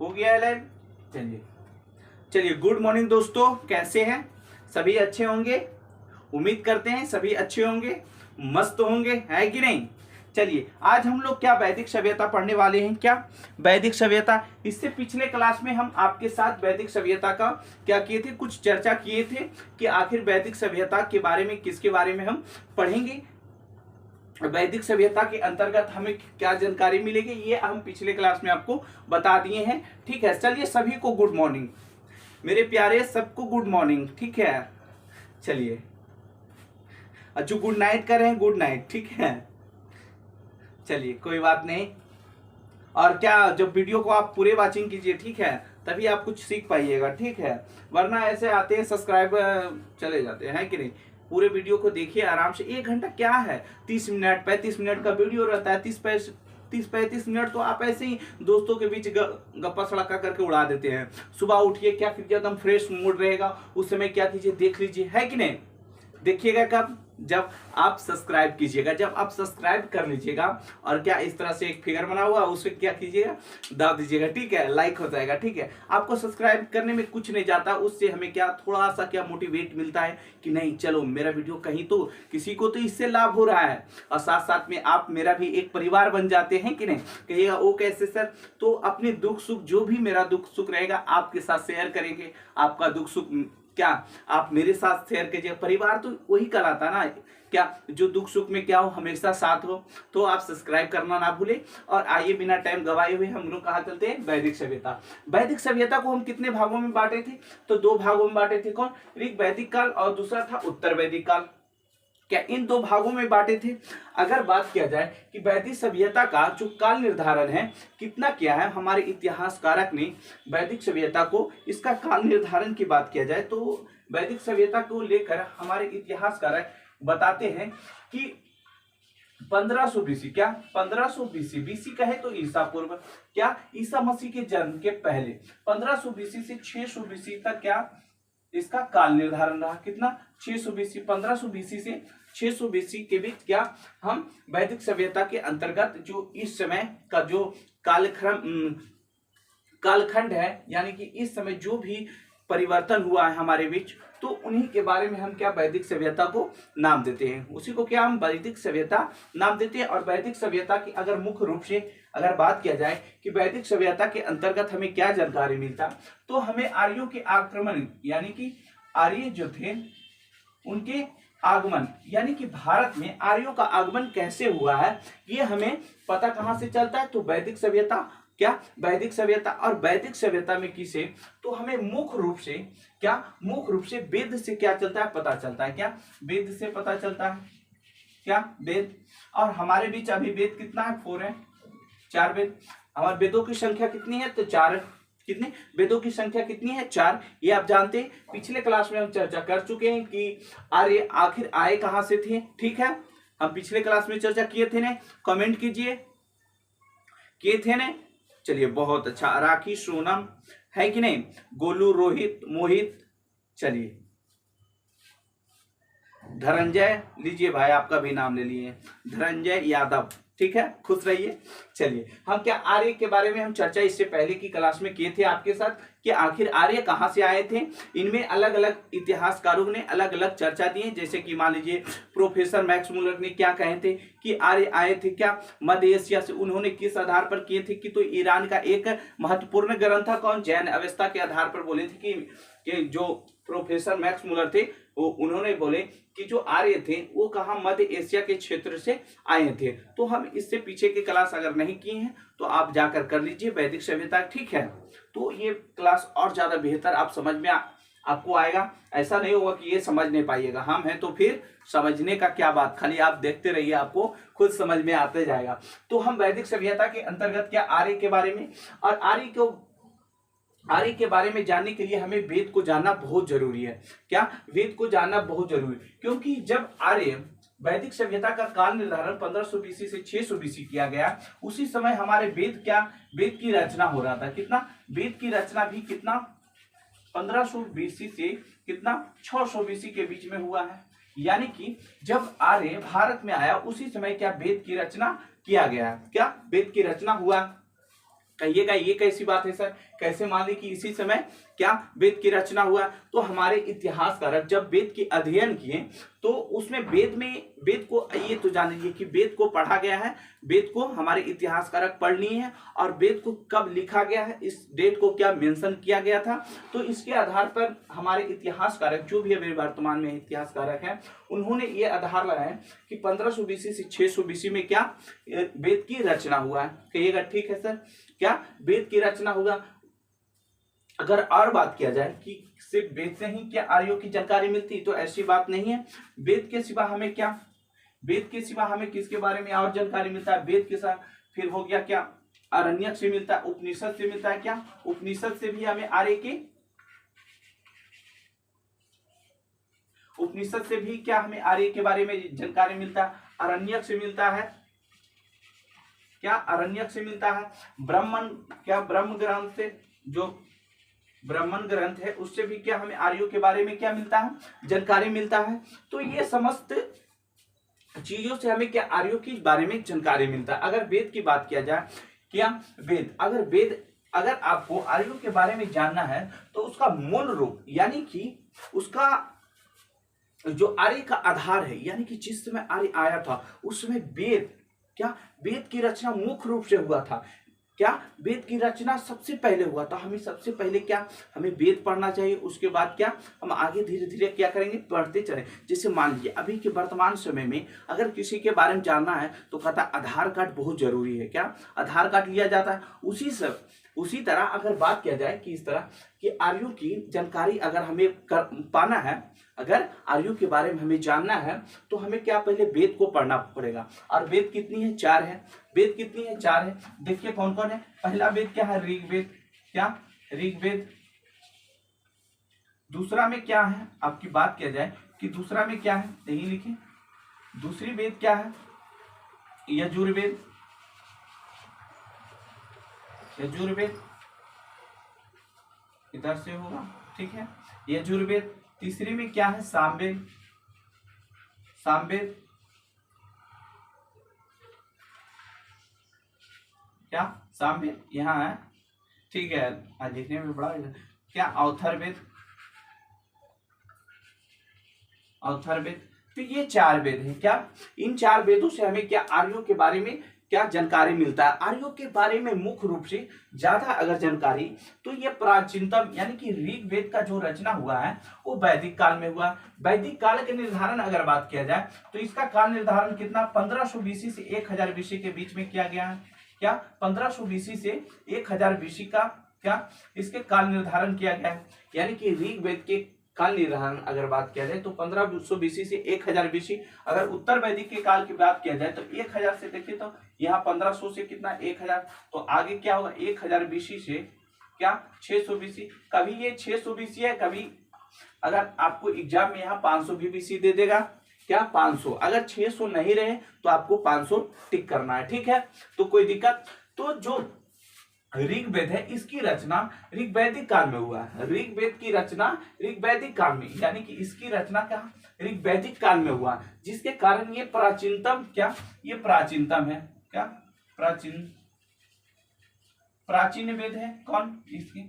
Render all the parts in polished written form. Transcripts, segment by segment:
हो गया है लाइव। चलिए चलिए, गुड मॉर्निंग दोस्तों, कैसे हैं? सभी अच्छे होंगे, उम्मीद करते हैं सभी अच्छे होंगे, मस्त होंगे, है कि नहीं? चलिए, आज हम लोग क्या वैदिक सभ्यता पढ़ने वाले हैं। क्या वैदिक सभ्यता? इससे पिछले क्लास में हम आपके साथ वैदिक सभ्यता का क्या किए थे, कुछ चर्चा किए थे कि आखिर वैदिक सभ्यता के बारे में, किसके बारे में हम पढ़ेंगे, वैदिक सभ्यता के अंतर्गत हमें क्या जानकारी मिलेगी, ये हम पिछले क्लास में आपको बता दिए हैं। ठीक है, चलिए सभी को गुड मॉर्निंग, मेरे प्यारे सबको गुड मॉर्निंग। ठीक है, चलिए, जो गुड नाइट कर रहे हैं गुड नाइट। ठीक है, चलिए कोई बात नहीं। और क्या, जब वीडियो को आप पूरे वाचिंग कीजिए, ठीक है, तभी आप कुछ सीख पाइएगा। ठीक है, वरना ऐसे आते हैं सब्सक्राइब चले जाते हैं, है कि नहीं? पूरे वीडियो को देखिए आराम से। 1 घंटा क्या है, 30 मिनट 35 मिनट का वीडियो रहता है। 30-35 मिनट तो आप ऐसे ही दोस्तों के बीच गप्पा सड़का करके उड़ा देते हैं। सुबह उठिए, क्या कीजिए, एकदम फ्रेश मूड रहेगा, उस समय क्या कीजिए, देख लीजिए, है कि नहीं? देखिएगा कब? जब आप सब्सक्राइब कीजिएगा, जब आप सब्सक्राइब कर लीजिएगा, और क्या इस तरह से एक फिगर बना हुआ, उसे क्या कीजिएगा, दाब दीजिएगा। ठीक है, लाइक हो जाएगा। ठीक है, आपको सब्सक्राइब करने में कुछ नहीं जाता, उससे हमें क्या थोड़ा सा क्या मोटिवेट मिलता है कि नहीं, चलो मेरा वीडियो कहीं तो किसी को तो इससे लाभ हो रहा है, और साथ साथ में आप मेरा भी एक परिवार बन जाते हैं कि नहीं? कहिएगा वो कैसे सर? तो अपने दुख सुख, जो भी मेरा दुख सुख रहेगा आपके साथ शेयर करेंगे। आपका दुख सुख क्या आप मेरे साथ शेयर कीजिए। परिवार तो वही कहलाता ना, क्या जो दुख सुख में क्या हो, हमेशा साथ हो। तो आप सब्सक्राइब करना ना भूले। और आइए बिना टाइम गवाए हुए हम लोग कहाँ चलते हैं, वैदिक सभ्यता। वैदिक सभ्यता को हम कितने भागों में बांटे थे? तो 2 भागों में बांटे थे। कौन? ऋग वैदिक काल और दूसरा था उत्तर वैदिक काल। क्या इन 2 भागों में बांटे थे? अगर बात किया जाए कि वैदिक सभ्यता का जो काल निर्धारण है कितना किया है, हमारे इतिहासकारक ने वैदिक सभ्यता को, इसका काल निर्धारण की बात किया जाए तो वैदिक सभ्यता को लेकर हमारे इतिहासकारक बताते हैं कि 1500 बीसी, क्या 1500 बीसी, बीसी कहे तो ईसा पूर्व, क्या ईसा मसीह के जन्म के पहले 1500 बीसी से 600 बीसी तक क्या इसका काल निर्धारण रहा। कितना? 600 बीसी। 1500 बीसी से 600 बीसी के बीच क्या हम वैदिक सभ्यता के अंतर्गत जो इस समय का जो कालखंड है, यानी कि इस समय जो भी परिवर्तन हुआ है हमारे बीच, तो उन्हीं के बारे में हम क्या वैदिक सभ्यता को नाम देते हैं, उसी को क्या हम वैदिक सभ्यता नाम देते हैं। और वैदिक सभ्यता की अगर मुख्य रूप से अगर बात किया जाए कि वैदिक सभ्यता के अंतर्गत हमें क्या जानकारी मिलता, तो हमें आर्यों के आक्रमण, यानी कि आर्य जो थे उनके आगमन, यानी कि भारत में आर्यों का आगमन कैसे हुआ है, ये हमें पता कहां से चलता है? तो वैदिक सभ्यता, क्या वैदिक सभ्यता। और वैदिक सभ्यता में किसे, तो हमें मुख्य रूप से क्या, मुख्य रूप से वेद से क्या चलता है, पता चलता है। क्या वेद से पता चलता है? क्या वेद। और हमारे बीच अभी वेद कितना है? 4 है, 4 वेद। हमारे वेदों की संख्या कितनी है? तो 4। कितने वेदों की संख्या कितनी है? 4। ये आप जानते हैं, पिछले क्लास में हम चर्चा कर चुके हैं कि आर्य आखिर आए कहां से थे। ठीक है, हम पिछले क्लास में चर्चा किए थे ना, कमेंट कीजिए, किए थे ना? चलिए बहुत अच्छा, राखी, सोनम, है कि नहीं, गोलू, रोहित, मोहित, चलिए धनंजय, लीजिए भाई आपका भी नाम ले लिए, धनंजय यादव। ठीक है, खुश रहिए। चलिए, हम क्या आर्य के बारे में हम चर्चा इससे पहले की क्लास में किए थे आपके साथ कि आखिर आर्य कहां से आए थे। इनमें अलग अलग इतिहासकारों ने अलग अलग चर्चा दी है, जैसे कि मान लीजिए प्रोफेसर मैक्स मुलर ने क्या कहे थे कि आर्य आए थे क्या मध्य एशिया से। उन्होंने किस आधार पर किए थे कि तो ईरान का एक महत्वपूर्ण ग्रंथ था, कौन, जैन अवस्था के आधार पर बोले थे कि जो प्रोफेसर मैक्स मुलर थे वो उन्होंने बोले कि जो आर्य थे वो कहा मध्य एशिया के क्षेत्र से आए थे। तो हम इससे पीछे की क्लास अगर नहीं किए हैं तो आप जाकर कर लीजिए वैदिक सभ्यता। ठीक है, तो ये क्लास और ज्यादा बेहतर आप समझ में आपको आएगा। ऐसा नहीं होगा कि ये समझ नहीं पाइएगा, हम हैं तो फिर समझने का क्या बात, खाली आप देखते रहिए, आपको खुद समझ में आते जाएगा। तो हम वैदिक सभ्यता के अंतर्गत क्या आर्य के बारे में, और आर्य के बारे में जानने के लिए हमें वेद को जानना बहुत जरूरी है। क्या वेद को जानना बहुत जरूरी है, क्योंकि जब आर्य वैदिक सभ्यता का काल निर्धारण 1500 बीसी से 600 बीसी किया गया, उसी समय हमारे वेद की रचना हो रहा था। कितना? वेद की रचना भी कितना 1500 बीसी से कितना 600 बीसी के बीच में हुआ है। यानी कि जब आर्य भारत में आया उसी समय क्या वेद की रचना किया गया। क्या वेद की रचना हुआ। कहिएगा ये कैसी बात है सर, कैसे मान ली कि इसी समय क्या वेद की रचना हुआ। तो हमारे इतिहासकारक जब वेद की अध्ययन किए तो उसमें वेद को ये तो जान लीजिए कि वेद को पढ़ा गया है, वेद को हमारे इतिहासकारक पढ़ लिए हैं, और वेद को कब लिखा गया है, इस डेट को क्या मेंशन किया गया था। तो इसके आधार पर हमारे इतिहासकारक जो भी अभी वर्तमान में इतिहासकारक हैं उन्होंने ये आधार लगाया कि 1500 बीसी से 600 बीसी में क्या वेद की रचना हुआ है। कहिएगा ठीक है सर, क्या वेद की रचना होगा। अगर और बात किया जाए कि सिर्फ वेद से ही क्या आर्यों की जानकारी मिलती, तो ऐसी बात नहीं है। वेद के सिवा हमें क्या, वेद के सिवा हमें किसके बारे में और जानकारी मिलता है, वेद के साथ फिर हो गया क्या आरण्यक से मिलता है, उपनिषद से मिलता है। क्या उपनिषद से भी हमें आर्य के, उपनिषद से भी क्या हमें आर्य के बारे में जानकारी मिलता है, आरण्यक से मिलता है। क्या आरण्यक से मिलता है। ब्राह्मण क्या ब्रह्म ग्रंथ से, जो ब्राह्मण ग्रंथ है उससे भी क्या हमें आर्यों के बारे में क्या मिलता है, जानकारी मिलता है। तो ये समस्त चीजों से हमें क्या आर्यों के बारे में जानकारी मिलता है। अगर वेद की बात किया जाए, क्या वेद अगर आपको आर्यों के बारे में जानना है तो उसका मूल रूप यानी कि उसका जो आर्य का आधार है, यानी कि जिस समय आर्य आया था उस समय वेद की रचना मुख्य रूप से हुआ था। क्या वेद की रचना सबसे पहले हुआ था। हमें सबसे पहले क्या, हमें वेद पढ़ना चाहिए, उसके बाद क्या हम आगे धीरे धीरे क्या करेंगे, पढ़ते चले। जैसे मान लीजिए अभी के वर्तमान समय में अगर किसी के बारे में जानना है तो कहता है आधार कार्ड बहुत जरूरी है। क्या आधार कार्ड लिया जाता है। उसी तरह अगर बात किया जाए कि इस तरह कि आर्यों की जानकारी अगर हमें पाना है, अगर आर्यों के बारे में हमें जानना है तो हमें क्या पहले वेद को पढ़ना पड़ेगा। और वेद कितनी है, 4 है। वेद कितनी है, 4 है। देखिए कौन कौन है। पहला वेद क्या है, ऋग्वेद। क्या ऋग्वेद। दूसरा में क्या है, आपकी बात किया जाए कि दूसरा में क्या है, यही लिखे। दूसरी वेद क्या है, यजुर्वेद। यजुर्वेद इधर से होगा, ठीक है, यजुर्वेद। तीसरी में क्या है, सामवेद। सामवेद क्या, सामवेद यहाँ है, ठीक है, आज लिखने में बड़ा क्या, अवथर्वेद। अवथर्वेद। तो ये 4 वेद हैं। क्या इन 4 वेदों से हमें क्या आर्यों के बारे में क्या जानकारी मिलता है। आर्यों के बारे में मुख्य रूप से ज्यादा अगर जानकारी तो ये प्राचीनतम यानी कि ऋग्वेद का जो रचना हुआ है वो वैदिक काल में हुआ। वैदिक काल के निर्धारण अगर बात किया जाए तो इसका काल निर्धारण कितना, 1500 बीसी से 1000 बीसी के बीच में किया गया है। क्या 1500 बीसी से 1000 बीसी का क्या इसके काल निर्धारण किया गया है। यानी कि ऋग्वेद के काल निर्धारण अगर बात किया जाए तो 1500 बीसी से 1000 बीसी। अगर उत्तर वैदिक के काल की बात किया जाए तो 1000 से देखिए तो यहाँ 1500 से कितना 1000, तो आगे क्या होगा 1000 बीसी से क्या 600 बीसी। कभी ये 600 बीसी है, कभी अगर आपको एग्जाम में यहाँ 500 भी बीसी दे देगा। क्या 500, अगर 600 नहीं रहे तो आपको 500 टिक करना है, ठीक है, तो कोई दिक्कत। तो जो ऋग्वेद है इसकी रचना ऋग्वैदिक काल में हुआ है। ऋग्वेद की रचना ऋग्वैदिक काल में, यानी कि इसकी रचना क्या ऋग्वैदिक काल में हुआ, जिसके कारण ये प्राचीनतम क्या, ये प्राचीनतम है। क्या प्राचीन वेद है। कौन इसकी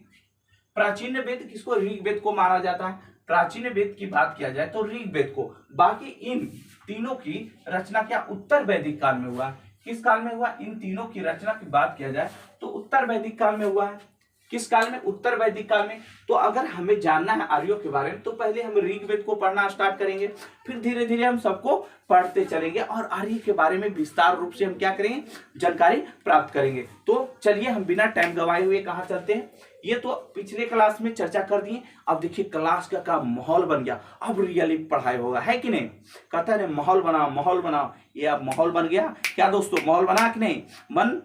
प्राचीन वेद किसको, ऋग्वेद को माना जाता है। प्राचीन वेद की बात किया जाए तो ऋग्वेद को। बाकी इन तीनों की रचना क्या उत्तर वैदिक काल में हुआ। किस काल में हुआ, इन तीनों की रचना की बात किया जाए तो उत्तर वैदिक काल में हुआ है। किस काल में, उत्तर वैदिक काल में। तो अगर हमें जानना है आर्यों के बारे में तो पहले हम ऋग्वेद को पढ़ना स्टार्ट करेंगे, फिर धीरे धीरे हम सबको पढ़ते चलेंगे और आर्य के बारे में विस्तार रूप से हम क्या करेंगे, जानकारी प्राप्त करेंगे। तो चलिए हम बिना टाइम गवाए हुए कहाँ चलते हैं। ये तो पिछले क्लास में चर्चा कर दिए। अब देखिए क्लास का माहौल बन गया, अब रियली पढ़ाई होगा, है कि नहीं। कहता है माहौल बनाओ माहौल बनाओ, ये अब माहौल बन गया क्या दोस्तों, माहौल बना कि नहीं, मन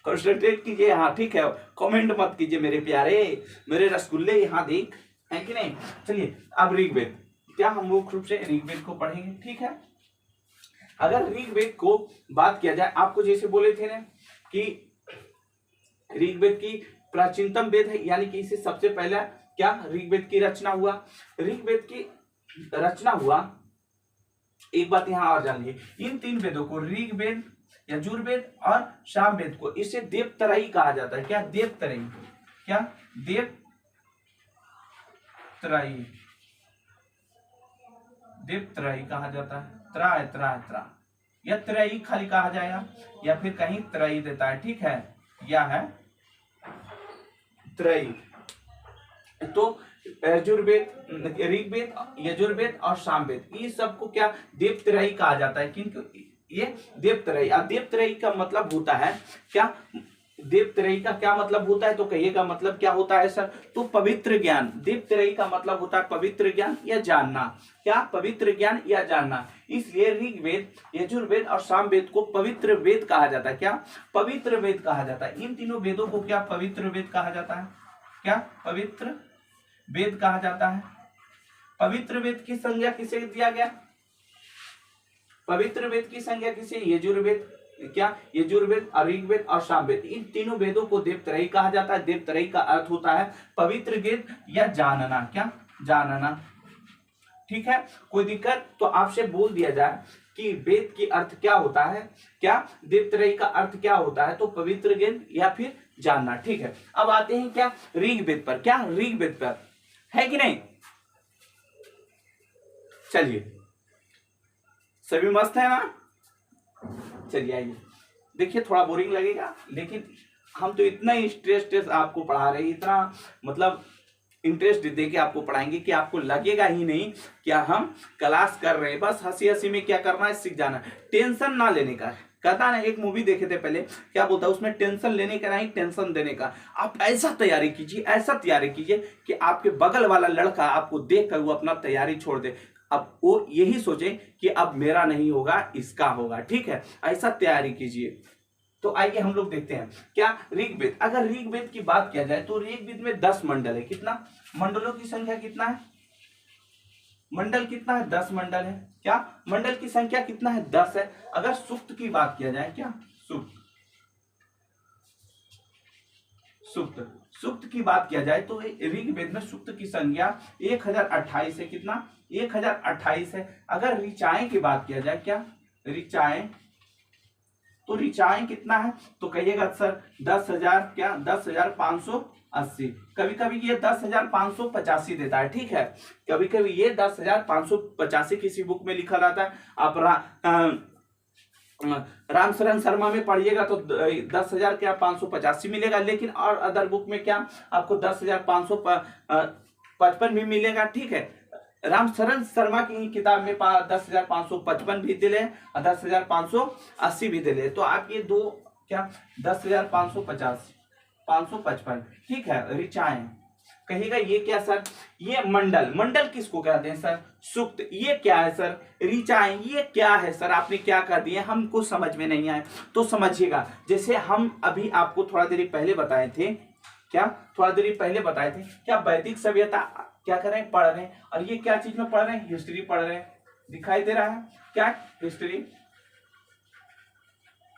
कंसंट्रेट कीजिए। हाँ ठीक है, कमेंट मत कीजिए मेरे प्यारे, मेरे रसगुल्ले यहाँ देख, है कि नहीं। चलिए अब ऋग्वेद, क्या हम मुख्य रूप से ऋग्वेद को पढ़ेंगे, ठीक है। अगर ऋग्वेद को बात किया जाए, आपको जैसे बोले थे ना कि ऋग्वेद की प्राचीनतम वेद है, यानी कि इसे सबसे पहला क्या ऋग्वेद की रचना हुआ। ऋग्वेद की रचना हुआ, एक बात यहाँ और जान लीजिए, इन 3 वेदों को ऋग्वेद, यजुर्वेद और सामवेद को, इसे देवत्रयी कहा जाता है। क्या? देवत्रयी। क्या? देवत्रयी, देवत्रयी कहा जाता है। त्रा या त्रयी खाली कहा जाएगा, या फिर कहीं त्रयी देता है, ठीक है, या है त्रयी। तो यजुर्वेद, ऋग्वेद, यजुर्वेद और सामवेद, ये सबको क्या? देवत्रयी कहा जाता है। क्योंकि ये देवत्रयी, अब देवत्रयी का मतलब होता है क्या? देवत्रयी का क्या मतलब होता है? तो कहिएगा मतलब क्या होता है सर? तो पवित्र ज्ञान। देवत्रयी का मतलब होता है पवित्र ज्ञान या जानना। क्या? पवित्र ज्ञान या जानना। इसलिए ऋग्वेद, यजुर्वेद और सामवेद को पवित्र वेद कहा जाता है। क्या? पवित्र वेद कहा जाता है। इन तीनों वेदों को क्या? पवित्र वेद कहा जाता है। क्या? पवित्र वेद कहा जाता है। पवित्र वेद की संज्ञा किसे दिया गया? पवित्र वेद की संज्ञा किसे? यजुर्वेद, क्या? यजुर्वेद, ऋग्वेद और सामवेद, इन तीनों वेदों को देवत्रयी कहा जाता है। देवत्रयी का अर्थ होता है पवित्र वेद या जानना। क्या? जानना, ठीक है। कोई दिक्कत? तो आपसे बोल दिया जाए कि वेद की अर्थ क्या होता है, क्या देवत्रयी का अर्थ क्या होता है, तो पवित्र वेद या फिर जानना, ठीक है। अब आते हैं क्या? ऋग्वेद पर। क्या? ऋग्वेद पर, है कि नहीं? चलिए, सभी मस्त है ना? चलिए आइए, देखिए थोड़ा बोरिंग लगेगा, लेकिन हम तो इतना इंटरेस्ट आपको पढ़ा रहे हैं, इतना मतलब इंटरेस्ट दे के आपको पढ़ाएंगे कि आपको लगेगा ही नहीं क्या हम क्लास कर रहे हैं। बस हंसी हंसी में क्या करना है, सीख जाना, टेंशन ना लेने का। कहता ना, एक मूवी देखे थे पहले, क्या बोलता है उसमें? टेंशन लेने का नहीं, टेंशन देने का। आप ऐसा तैयारी कीजिए, ऐसा तैयारी कीजिए कि आपके बगल वाला लड़का आपको देख कर वो अपना तैयारी छोड़ दे। अब वो यही सोचे कि अब मेरा नहीं होगा, इसका होगा, ठीक है। ऐसा तैयारी कीजिए। तो आइए हम लोग देखते हैं क्या ऋग्वेद। अगर ऋग्वेद की बात किया जाए तो ऋग्वेद में 10 मंडल है। कितना? मंडलों की संख्या कितना है? मंडल कितना है? 10 मंडल है। क्या? मंडल की संख्या कितना है? 10 है। अगर सूक्त की बात किया जाए, क्या? सूक्त की बात किया जाए तो ऋग्वेद में सूक्त की संख्या 1028 है। कितना? 1028 है। अगर ऋचाएं की बात किया जाए, क्या? ऋचाएं, तो ऋचाएं कितना है? तो कहिएगा सर 10,000, क्या? 10,580। कभी कभी ये 10,585 देता है, ठीक है। कभी कभी ये 10,585 किसी बुक में लिखा रहता है। आप रामशरण शर्मा में पढ़िएगा तो 10,000 क्या 585 मिलेगा, लेकिन और अदर बुक में क्या आपको 10,555 भी मिलेगा, ठीक है। रामशरण शर्मा की किताब में 10,555 भी दिले और 10,580 भी दिले। तो आप ये दो क्या 10,550 555, ठीक है। ऋचाएं कहेगा ये क्या सर? ये मंडल किसको कहते हैं सर? सूक्त। ये क्या है सर? ऋचाएं। ये क्या है सर? आपने क्या कर दिए, हमको समझ में नहीं आए तो समझिएगा। जैसे हम अभी आपको थोड़ा देर पहले बताए थे, क्या थोड़ा देर पहले बताए थे, क्या वैदिक सभ्यता क्या कर रहे हैं? पढ़ रहे हैं। और ये क्या चीज में पढ़ रहे हैं? हिस्ट्री पढ़ रहे हैं। दिखाई दे रहा है क्या? हिस्ट्री,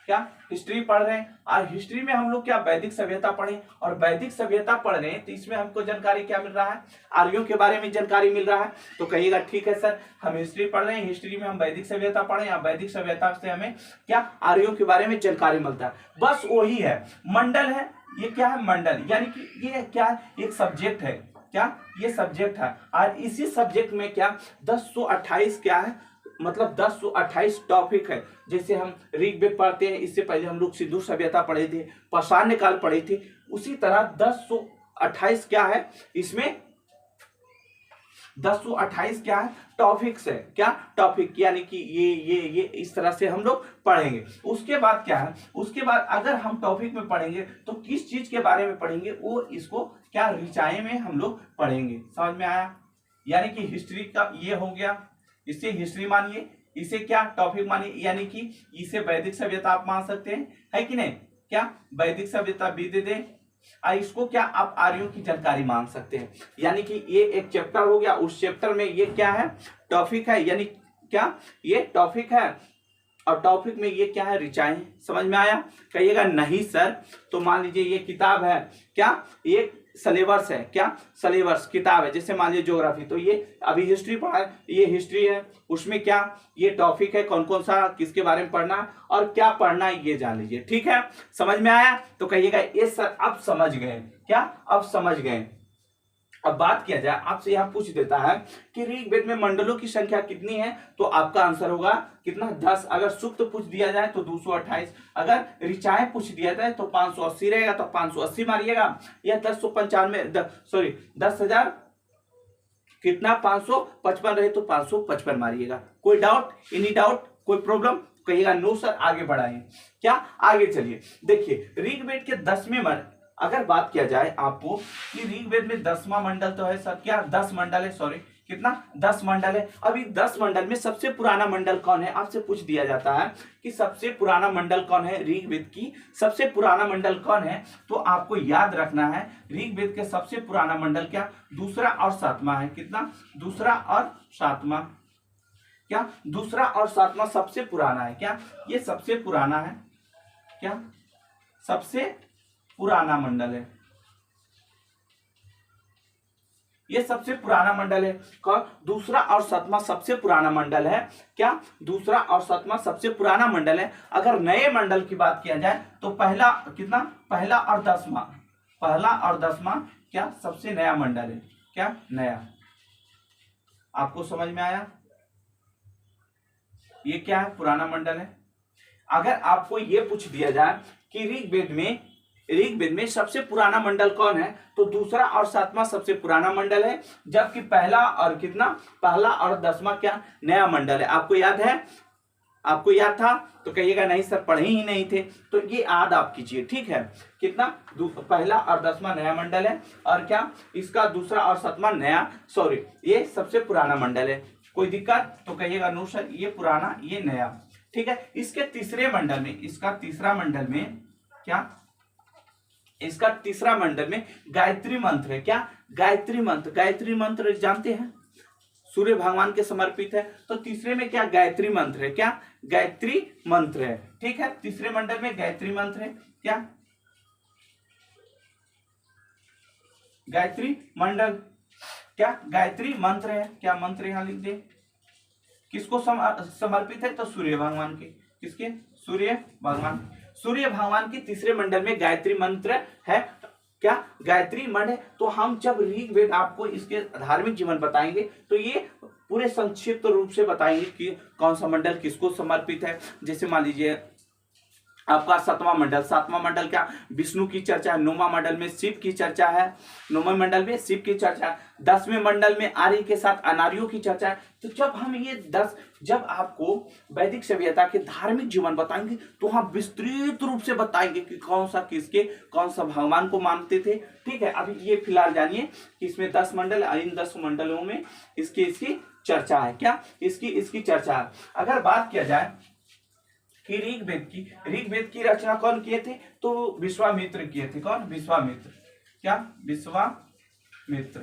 क्या हिस्ट्री पढ़ रहे हैं। और हिस्ट्री में हम लोग क्या वैदिक सभ्यता पढ़े, और वैदिक सभ्यता पढ़ रहे हैं तो इसमें हमको जानकारी क्या मिल रहा है? आर्यों के बारे में जानकारी मिल रहा है। तो कहिएगा ठीक है सर, हम हिस्ट्री पढ़ रहे हैं, हिस्ट्री में हम वैदिक सभ्यता पढ़े, या वैदिक सभ्यता से हमें क्या आर्यों के बारे में जानकारी मिलता है। बस वही है, मंडल है। ये क्या है? मंडल, यानी कि ये क्या एक सब्जेक्ट है। क्या? ये सब्जेक्ट है। और इसी सब्जेक्ट में क्या 1028 क्या है? मतलब 1028 टॉपिक है। जैसे हम ऋग्वेद पढ़ते हैं, इससे पहले हम लोग सिंधु सभ्यता पढ़े थे, पाषाण काल पढ़े थे, उसी तरह 1028 क्या है? इसमें 1028 क्या है? टॉपिक्स है। क्या? टॉपिक, यानी कि ये इस तरह से हम लोग पढ़ेंगे। उसके बाद क्या है? उसके बाद अगर हम टॉपिक में पढ़ेंगे तो किस चीज के बारे में पढ़ेंगे? वो इसको क्या ऋचाएं में हम लोग पढ़ेंगे। समझ में आया? यानी कि हिस्ट्री का ये हो गया, इसे हिस्ट्री मानिए, इसे क्या टॉपिक मानिए, यानी कि इसे वैदिक सभ्यता आप मान सकते हैं, है कि नहीं? क्या वैदिक सभ्यता भी दे दें, इसको क्या आप आर्यों की जानकारी मान सकते हैं। यानी कि ये एक चैप्टर हो गया, उस चैप्टर में ये क्या है? टॉपिक है, यानी क्या ये टॉपिक है। और टॉपिक में ये क्या है, ऋचाएं। समझ में आया? कहिएगा नहीं सर। तो मान लीजिए ये किताब है, क्या ये सिलेबस है, क्या सिलेबस किताब है। जैसे मान लीजिए ज्योग्राफी, तो ये अभी हिस्ट्री पढ़ा है, ये हिस्ट्री है, उसमें क्या ये टॉपिक है, कौन कौन सा किसके बारे में पढ़ना है और क्या पढ़ना है ये जान लीजिए। ठीक है, समझ में आया? तो कहिएगा ये सर अब समझ गए। क्या अब समझ गए? अब बात किया जाए, आपसे यहां पूछ देता है कि ऋग्वेद में मंडलों की संख्या कितनी है, तो आपका आंसर होगा कितना, 10। अगर सूक्त पूछ दिया जाए तो 228, अगर ऋचाएं पूछ दिया जाए तो 580 रहेगा, तो 580 मारिएगा, या 1095 सॉरी 10,000 कितना 555 रहे तो 555 मारिएगा। कोई डाउट, एनी डाउट, कोई प्रॉब्लम? कहिएगा नो सर, आगे बढ़ाइए। क्या आगे चलिए, देखिए ऋग्वेद के 10वें अगर बात किया जाए आपको कि ऋग्वेद में 10वां मंडल तो है सर, क्या 10 मंडल है, सॉरी कितना 10 मंडल है। अभी 10 मंडल में सबसे पुराना मंडल कौन है, आपसे पूछ दिया जाता है कि सबसे पुराना मंडल कौन है ऋग्वेद की, सबसे पुराना मंडल कौन है, तो आपको याद रखना है ऋग्वेद के सबसे पुराना मंडल क्या, दूसरा और सातवां है। कितना, दूसरा और सातवां, क्या दूसरा और सातवां सबसे पुराना है। क्या ये सबसे पुराना है, क्या सबसे पुराना मंडल है, ये सबसे पुराना मंडल है। कौन, दूसरा और सातवां सबसे पुराना मंडल है। क्या दूसरा और सातवां सबसे पुराना मंडल है। अगर नए मंडल की बात किया जाए तो पहला कितना, पहला और 10वां, पहला और 10वां क्या सबसे नया मंडल है। क्या नया, आपको समझ में आया? ये क्या है, पुराना मंडल है। अगर आपको ये पूछ दिया जाए कि ऋग्वेद में सबसे पुराना मंडल कौन है, तो दूसरा और सातवां सबसे पुराना मंडल है, जबकि पहला और कितना, पहला और 10वां क्या नया मंडल है। आपको याद है, आपको याद था? तो कहिएगा नहीं सर पढ़े ही नहीं थे, तो ये याद आप कीजिए। ठीक है, कितना, पहला और 10वां नया मंडल है, और क्या इसका दूसरा और सातवां नया, सॉरी ये सबसे पुराना मंडल है। कोई दिक्कत? तो कहिएगा नो सर ये पुराना ये नया। ठीक है, इसके तीसरे मंडल में, इसका तीसरा मंडल में क्या, इसका तीसरा मंडल में गायत्री मंत्र है। क्या गायत्री मंत्र, गायत्री मंत्र जानते हैं, सूर्य भगवान के समर्पित है। तो तीसरे में क्या गायत्री मंत्र है, क्या गायत्री मंत्र है। ठीक है, तीसरे मंडल में गायत्री मंत्र है। क्या गायत्री मंडल, क्या गायत्री मंत्र है। क्या मंत्र यहां लिख दे, किसको समर्पित है, तो सूर्य भगवान के, किसके, सूर्य भगवान, सूर्य भगवान के तीसरे मंडल में गायत्री मंत्र है। क्या गायत्री मंत्र है। तो हम जब ऋग्वेद आपको इसके धार्मिक जीवन बताएंगे तो ये पूरे संक्षिप्त रूप से बताएंगे कि कौन सा मंडल किसको समर्पित है। जैसे मान लीजिए आपका सातवां मंडल क्या विष्णु की चर्चा है, 9वां मंडल में शिव की चर्चा है, 9वें मंडल में शिव की चर्चा है, 10वें मंडल में आर्य के साथ अनार्यों की चर्चा है। तो जब हम ये 10 जब आपको वैदिक सभ्यता के धार्मिक जीवन बताएंगे तो हम विस्तृत रूप से बताएंगे कि कौन सा किसके, कौन सा भगवान को मानते थे। ठीक है, अभी ये फिलहाल जानिए कि इसमें 10 मंडल, इन 10 मंडलों में इसकी चर्चा है। क्या इसकी चर्चा है। अगर बात किया जाए कि ऋग्वेद की रचना कौन किए थे, तो विश्वामित्र किए थे। कौन, विश्वामित्र। क्या विश्वामित्र,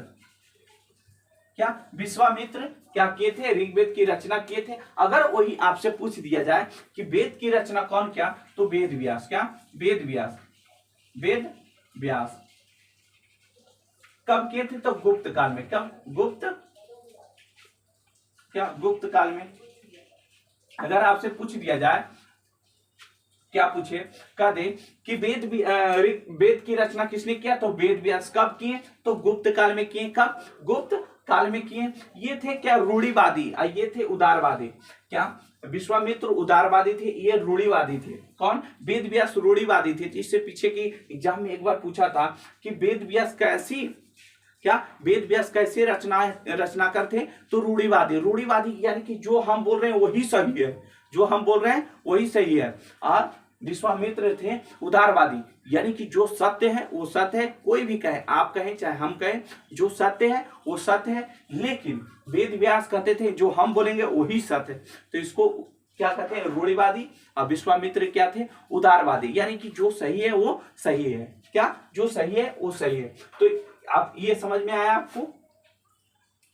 क्या विश्वामित्र क्या किए थे, ऋग्वेद की रचना किए थे। अगर वही आपसे पूछ दिया जाए कि वेद की रचना कौन किया, तो वेद व्यास। क्या वेद व्यास कब किए थे, तो गुप्त काल में। कब, गुप्त काल में। अगर आपसे पूछ दिया जाए, क्या पूछे, कह दे कि वेद की रचना किसने किया, तो वेद व्यास। कब किए, तो गुप्त काल में किए। कब, गुप्त काल में किए। ये थे क्या रूढ़िवादी, ये थे उदारवादी। क्या विश्वामित्र उदारवादी थे, ये रूढ़िवादी थे। कौन, वेद व्यास रूढ़िवादी थे। इससे पीछे की एग्जाम में एक बार पूछा था कि वेद व्यास कैसे रचना करते, तो रूढ़िवादी यानी कि जो हम बोल रहे हैं वही सही है, जो हम बोल रहे हैं वही सही है। और विश्वामित्र थे उदारवादी, यानी कि जो सत्य है वो सत्य है, कोई भी कहे, आप कहें चाहे हम कहें, जो सत्य है वो सत्य है। लेकिन वेद व्यास कहते थे जो हम बोलेंगे वही सत्य है। तो इसको क्या कहते हैं, रूढ़िवादी। और विश्वामित्र क्या थे, उदारवादी, यानी कि जो सही है वो सही है। क्या जो सही है वो सही है। तो आप ये समझ में आया आपको,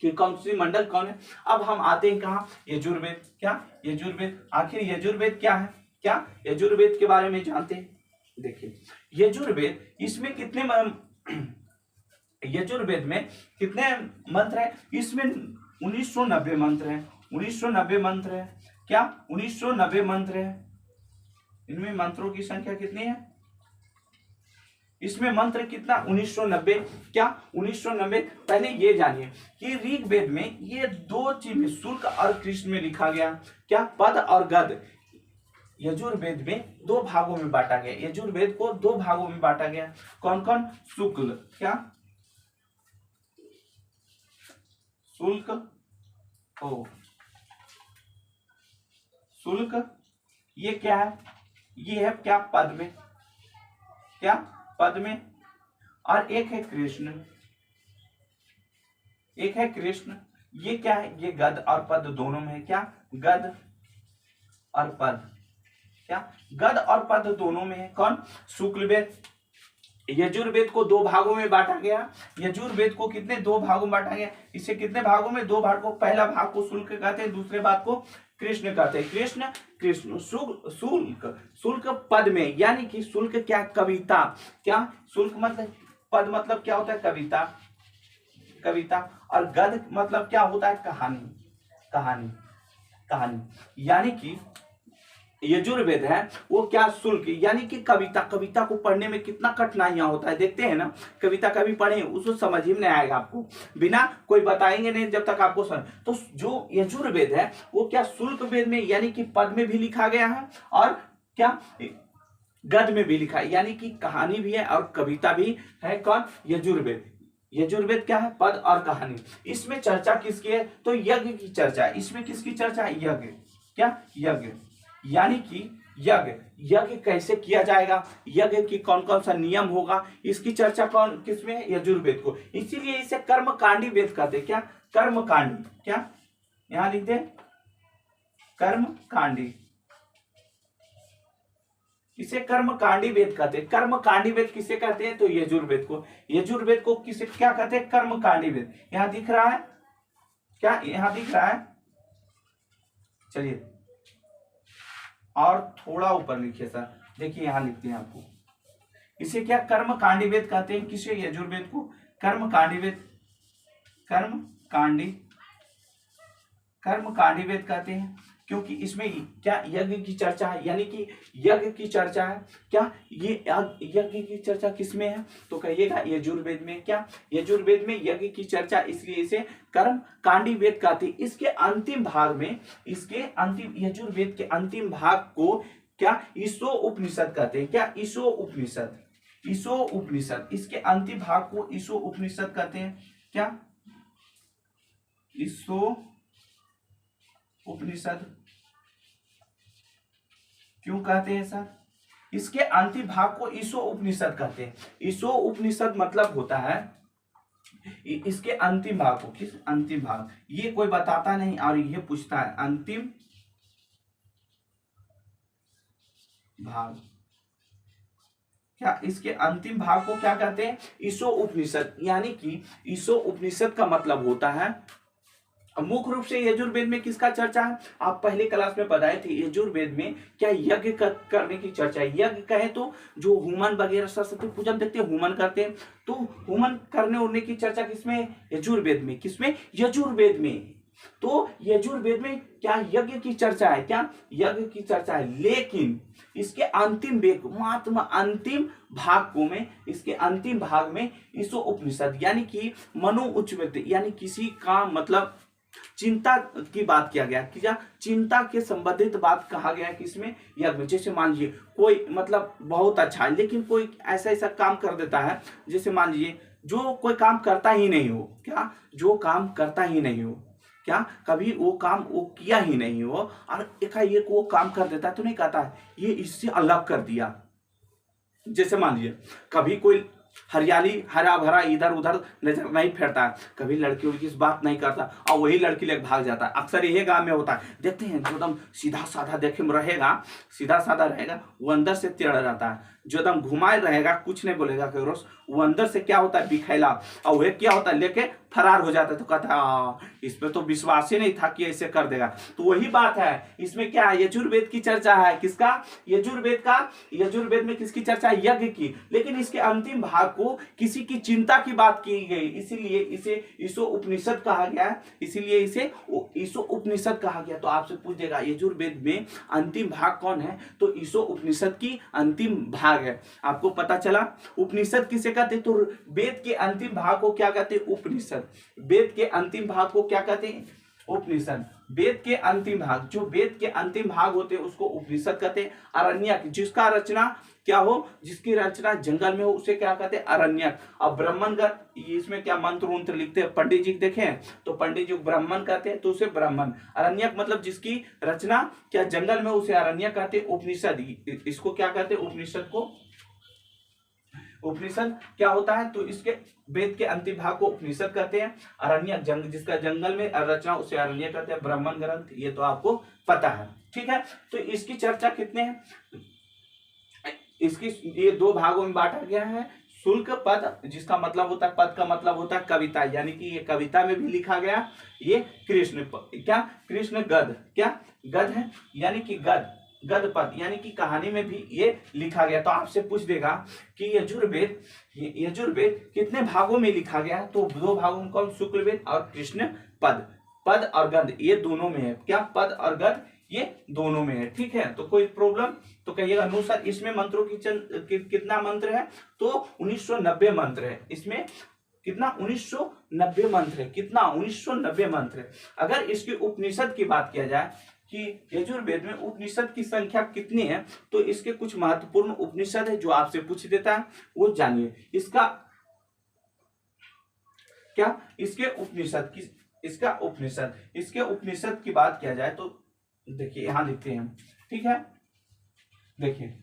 कि कौन सी मंडल कौन है। अब हम आते हैं कहाँ, यजुर्वेद। क्या यजुर्वेद, आखिर यजुर्वेद क्या है, क्या यजुर्वेद के बारे में जानते हैं। देखिए यजुर्वेद, इसमें कितने यजुर्वेद में कितने मंत्र है, इसमें 1990 मंत्र है, 1990 मंत्र है। क्या 1990 मंत्र है। इनमें मंत्रों की संख्या कितनी है, इसमें मंत्र कितना 1990। क्या 1990। पहले ये जानिए कि ऋग्वेद में ये दो चीज में शुक्ल और कृष्ण में लिखा गया, क्या पद और गद। यजुर्वेद में दो भागों में बांटा गया, यजुर्वेद को दो भागों में बांटा गया। कौन कौन, शुक्ल, क्या शुल्क, ओ शुल्क, ये क्या है, ये है क्या पद में, क्या पद में, और एक है कृष्ण, एक है कृष्ण, ये क्या है, ये गद और पद दोनों में है। क्या गद और पद, क्या गद और पद दोनों में है। कौन, शुक्लवेद। यजुर्वेद को दो भागों में बांटा गया, यजुर्वेद को कितने, दो भागों में बांटा गया। इसे कितने भागों में, दो भागों। पहला भाग को शुल्क कहते हैं, दूसरे भाग को कृष्ण कहते हैं। कृष्ण कृष्ण, शुल्क, शुल्क पद में, यानी कि शुल्क क्या, कविता। क्या शुल्क मतलब, पद मतलब क्या होता है, कविता, कविता। और गद मतलब क्या होता है, कहानी, कहानी, कहानी। यानी कि यजुर्वेद है वो क्या, शुल्क, यानी कि कविता। कविता को पढ़ने में कितना कठिनाइयां होता है, देखते हैं ना, कविता कभी पढ़े उसको समझ ही नहीं आएगा आपको, बिना कोई बताएंगे नहीं जब तक आपको समझ। तो जो यजुर्वेद है वो क्या, शुल्क वेद में, यानी कि पद में भी लिखा गया है, और क्या गद में भी लिखा है, यानी कि कहानी भी है और कविता भी है। कौन, यजुर्वेद। यजुर्वेद क्या है, पद और कहानी। इसमें चर्चा किसकी है, तो यज्ञ की चर्चा है। इसमें किसकी चर्चा है, यज्ञ, क्या यज्ञ, यानी कि यज्ञ, यज्ञ कैसे किया जाएगा, यज्ञ की कौन कौन सा नियम होगा, इसकी चर्चा कौन किसमें है, यजुर्वेद को। इसीलिए इसे कर्मकांडी वेद कहते हैं। क्या कर्मकांडी, क्या यहां लिख दे, कर्मकांडी, इसे कर्मकांडी वेद कहते हैं। कर्मकांडी वेद किसे कहते हैं, तो यजुर्वेद को। यजुर्वेद को किसे क्या कहते हैं, कर्मकांडी वेद। यहां दिख रहा है, क्या यहां दिख रहा है, चलिए और थोड़ा ऊपर लिखिए सर, देखिए यहां लिखते हैं आपको। इसे क्या कर्मकांडी वेद कहते हैं, किसे, यजुर्वेद को कर्मकांडी वेद, कर्मकांडी, कर्मकांडी वेद कहते हैं, क्योंकि इसमें क्या यज्ञ की चर्चा है, यानी कि यज्ञ की चर्चा है। क्या ये यज्ञ की चर्चा किसमें है, तो कहिएगा यजुर्वेद में। क्या यजुर्वेद में यज्ञ की चर्चा, इसलिए इसे कर्मकांडी वेद कहते हैं। इसके अंतिम भाग में, इसके अंतिम, यजुर्वेद के अंतिम भाग को क्या ईशो उपनिषद कहते हैं। क्या ईशो उपनिषद, ईशो उपनिषद, इसके अंतिम भाग को ईशो उपनिषद कहते हैं। क्या ईशो उपनिषद क्यों कहते हैं सर, इसके अंतिम भाग को ईशो उपनिषद कहते हैं। ईशो उपनिषद मतलब होता है इसके अंतिम भाग को, किस अंतिम भाग, ये कोई बताता नहीं और ये पूछता है अंतिम भाग। क्या इसके अंतिम भाग को क्या कहते हैं, ईशो उपनिषद। यानी कि ईशो उपनिषद का मतलब होता है, मुख्य रूप से यजुर्वेद में किसका चर्चा है, आप पहले क्लास में पढ़ाए थे, यजुर्वेद में क्या यज्ञ करने की चर्चा है। यज्ञ कहे तो जो हुमन वगैरह सरस्वती पूजन देखते हैं, हुमन करते हैं, तो हुमन करने उड़ने की चर्चा किसमें, यजुर्वेद में। किसमें, यजुर्वेद में। तो यजुर्वेद में क्या यज्ञ की चर्चा है, क्या यज्ञ की चर्चा है। लेकिन इसके अंतिम वेग, मात्र अंतिम भाग को में, इसके अंतिम भाग में ईशो उपनिषद, यानी कि मनो उच्चवृत्ति, यानी किसी का मतलब चिंता की बात किया गया, कि चिंता के संबंधित बात कहा गया किसमें, यज्ञ। जैसे मान लीजिए कोई मतलब बहुत अच्छा है, लेकिन कोई ऐसा ऐसा काम कर देता है, जैसे मान लीजिए जो कोई काम करता ही नहीं हो, क्या जो काम करता ही नहीं हो, क्या कभी वो काम वो किया ही नहीं हो, और एकाएक वो काम कर देता है, तो नहीं कहता है ये इससे अलग कर दिया। जैसे मान लीजिए कभी कोई हरियाली हरा भरा इधर उधर नजर नहीं फेरता है, कभी लड़की की बात नहीं करता और वही लड़की लेकर भाग जाता है। अक्सर यही गांव में होता है, देखते हैं एकदम सीधा साधा देखे में रहेगा, सीधा साधा रहेगा, वो अंदर से टेढ़ा रहता है। जो एकदम घुमाए रहेगा, कुछ नहीं बोलेगा केरोस, वो अंदर से क्या होता है बिखैला, और वह क्या होता है लेके फरार हो जाता है। तो कहता है इस पे तो विश्वास ही नहीं था कि ऐसे कर देगा। तो वही बात है, इसमें क्या है, यजुर्वेद की चर्चा है। किसका? यजुर्वेद का। यजुर्वेद में किसकी चर्चा? यज्ञ की। लेकिन इसके अंतिम भाग को किसी की चिंता की बात की गई, इसीलिए इसे ईशो उपनिषद कहा गया। इसीलिए इसे ईशो उपनिषद कहा गया। तो आपसे पूछ देगा यजुर्वेद में अंतिम भाग कौन है? तो ईशो उपनिषद की अंतिम भाग है। आपको पता चला उपनिषद किसे कहते? तो वेद के अंतिम भाग को क्या कहते? उपनिषद। वेद के अंतिम भाग को क्या कहते हैं? उपनिषद। वेद के अंतिम भाग, जो वेद के अंतिम भाग होते हैं उसको उपनिषद कहते हैं। अरण्यक, जिसका रचना क्या हो, जिसकी रचना जंगल में हो, उसे क्या कहते हैं? अरण्यक। अब ब्राह्मणगत, इसमें क्या मंत्र उंत्र लिखते हैं पंडित जी देखें, तो पंडित जी ब्राह्मण कहते हैं, तो उसे ब्राह्मण। अरण्यक मतलब जिसकी रचना क्या जंगल में, उसे अरण्यक कहते हैं। उपनिषद, इसको क्या कहते हैं? उपनिषद को। उपनिषद क्या होता है? तो इसके वेद के अंतिम भाग को उपनिषद कहते हैं। अरण्यक, जिसका जंगल में रचना, उसे अरण्यक कहते हैं। ब्राह्मण ग्रंथ, ये तो आपको पता है, ठीक है। तो इसकी चर्चा कितने हैं? इसकी ये दो भागों में बांटा गया है। शुल्क पद, जिसका मतलब होता है, पद का मतलब होता है कविता, यानी कि ये कविता में भी लिखा गया। ये कृष्ण क्या? कृष्ण गद, क्या गद है, यानी कि गद, गद पद, यानी कि कहानी में भी ये लिखा गया। तो आपसे पूछ देगा कि यजुर्वेद कितने भागों में लिखा गया? तो दो भागों में, कौन? शुक्ल वेद और कृष्ण पद। पद और गद ये दोनों में है। क्या? पद और गद ये दोनों में है, ठीक है। तो कोई प्रॉब्लम तो कहिएगा नो सर। इसमें मंत्रों की कितना मंत्र है? तो 1990 मंत्र है। इसमें कितना? 1990 मंत्र है। कितना? 1990 मंत्र है। अगर इसकी उपनिषद की बात किया जाए कि यजुर्वेद में उपनिषद की संख्या कितनी है, तो इसके कुछ महत्वपूर्ण उपनिषद है जो आपसे पूछ देता है, वो जानिए। इसका क्या? इसके उपनिषद की बात किया जाए तो देखिए यहां लिखते हैं, ठीक है। देखिए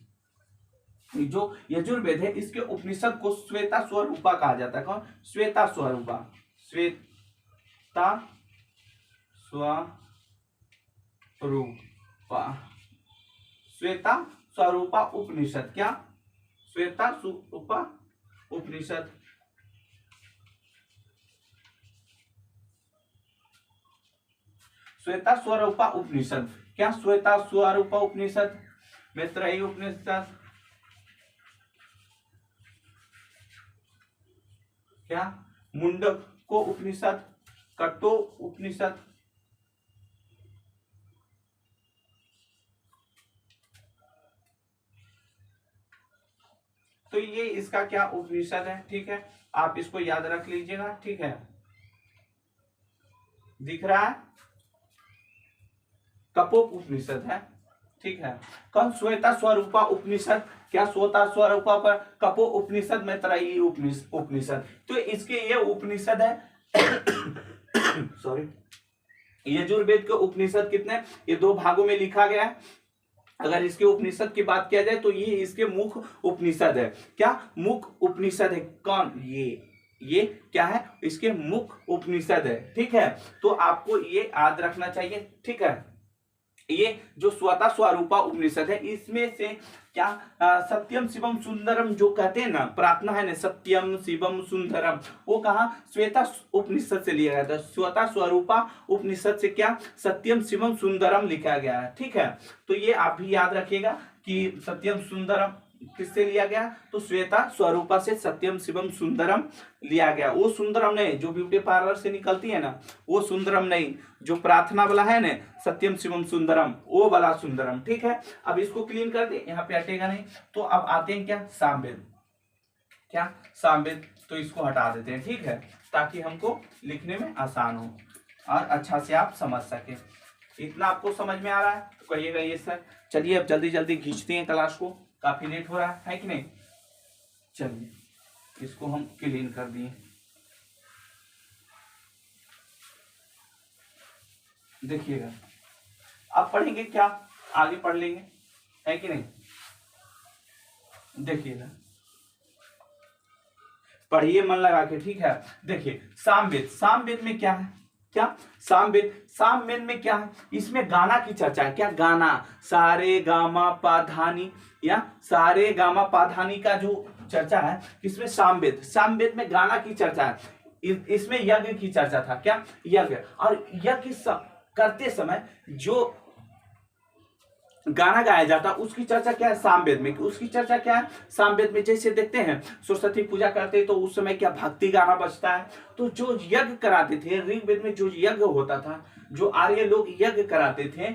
जो यजुर्वेद है, इसके उपनिषद को श्वेता स्वरूपा कहा जाता है। कौन? श्वेता स्वरूपा। श्वेता स्वरूपा, श्वेता स्वरूपा उपनिषद। क्या? श्वेता स्वरूपा उपनिषद। श्वेता स्वरूपा उपनिषद। क्या? श्वेता स्वरूपा उपनिषद, मैत्रेयी उपनिषद, क्या? मुंडको उपनिषद, कट्टो उपनिषद, तो ये इसका क्या उपनिषद है, ठीक है। आप इसको याद रख लीजिएगा, ठीक है। दिख रहा है? कपोप उपनिषद है, ठीक है। कौन? श्वेता स्वरूपा उपनिषद। क्या? श्वेता स्वरूपा पर कपो उपनिषद, मैत्रेयी उपनिषद। तो इसके ये उपनिषद है सॉरी, यजुर्वेद के उपनिषद कितने? ये दो भागों में लिखा गया है। अगर इसके उपनिषद की बात किया जाए तो ये इसके मुख्य उपनिषद है। क्या? मुख्य उपनिषद है। कौन? ये क्या है? इसके मुख्य उपनिषद है, ठीक है। तो आपको ये याद रखना चाहिए, ठीक है। ये जो स्वतः स्वरूपा उपनिषद है, इसमें से क्या सत्यम शिवम सुंदरम जो कहते हैं ना, प्रार्थना है ना, सत्यम शिवम सुंदरम, वो कहा? श्वेता उपनिषद से लिया गया था। स्वतः स्वरूपा उपनिषद से क्या? सत्यम शिवम सुंदरम लिखा गया है, ठीक है। तो ये आप भी याद रखिएगा कि सत्यम सुंदरम किससे लिया गया? तो श्वेता स्वरूपा से सत्यम शिवम सुंदरम लिया गया। वो सुंदरम नहीं जो ब्यूटी पार्लर से निकलती है ना, वो सुंदरम नहीं, जो प्रार्थना वाला है ना, सत्यम शिवम सुंदरम, वो वाला सुंदरम, ठीक है। अब इसको क्लीन कर दे, यहाँ पे हटेगा नहीं। तो अब आते हैं क्या? सामवेद। क्या? सामवेद। तो इसको हटा देते हैं, ठीक है, ताकि हमको लिखने में आसान हो और अच्छा से आप समझ सके। इतना आपको समझ में आ रहा है तो कहिएगा ये सर। चलिए अब जल्दी जल्दी खींचते हैं क्लास को, काफी लेट हो रहा है कि नहीं। चलिए इसको हम क्लीन कर दिए। देखिएगा अब पढ़ेंगे क्या, आगे पढ़ लेंगे, है कि नहीं। देखिएगा, पढ़िए मन लगा के, ठीक है। देखिए सामवेद, सामवेद में क्या है? क्या सामवेद। सामवेद में क्या है, इसमें गाना की चर्चा है। क्या गाना, सारे गामा पाधानी या सारे गामा पाधानी का जो चर्चा है किसमें, सामवेद। सामवेद में गाना की चर्चा है। इसमें यज्ञ की चर्चा था। क्या यज्ञ, और यज्ञ करते समय जो गाना गाया जाता उसकी चर्चा क्या है, सामवेद में। उसकी चर्चा क्या है, सामवेद में। जैसे देखते हैं सरस्वती पूजा करते हैं तो उस समय क्या भक्ति गाना बजता है। तो जो यज्ञ कराते थे ऋग्वेद में, जो यज्ञ होता था, जो आर्य लोग यज्ञ कराते थे,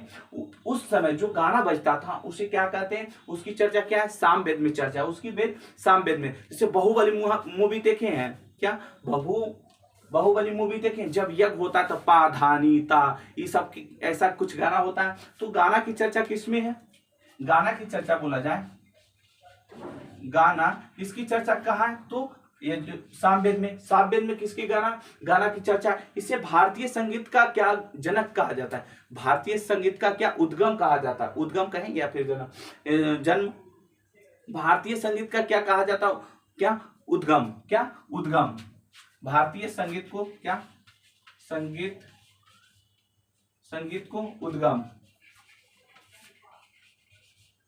उस समय जो गाना बजता था उसे क्या कहते हैं, उसकी चर्चा क्या है, सामवेद में चर्चा है। उसकी वेद सामवेद में। जैसे बाहुबली मूवी देखे हैं क्या, बाहुबली मूवी देखें, जब यज्ञ होता था पा धानी ता ये सब ऐसा कुछ गाना होता है। तो गाना की चर्चा किसमें है, गाना की चर्चा बोला जाए, गाना इसकी चर्चा कहाँ है, तो ये जो सामवेद में। सामवेद में किसकी गाना की चर्चा। इसे भारतीय संगीत का क्या जनक कहा जाता है, भारतीय संगीत का क्या उद्गम कहा जाता है, उद्गम कहेंगे या फिर जन्म। भारतीय संगीत का क्या कहा जाता है, क्या उद्गम, क्या उद्गम। भारतीय संगीत को क्या, संगीत को उद्गम,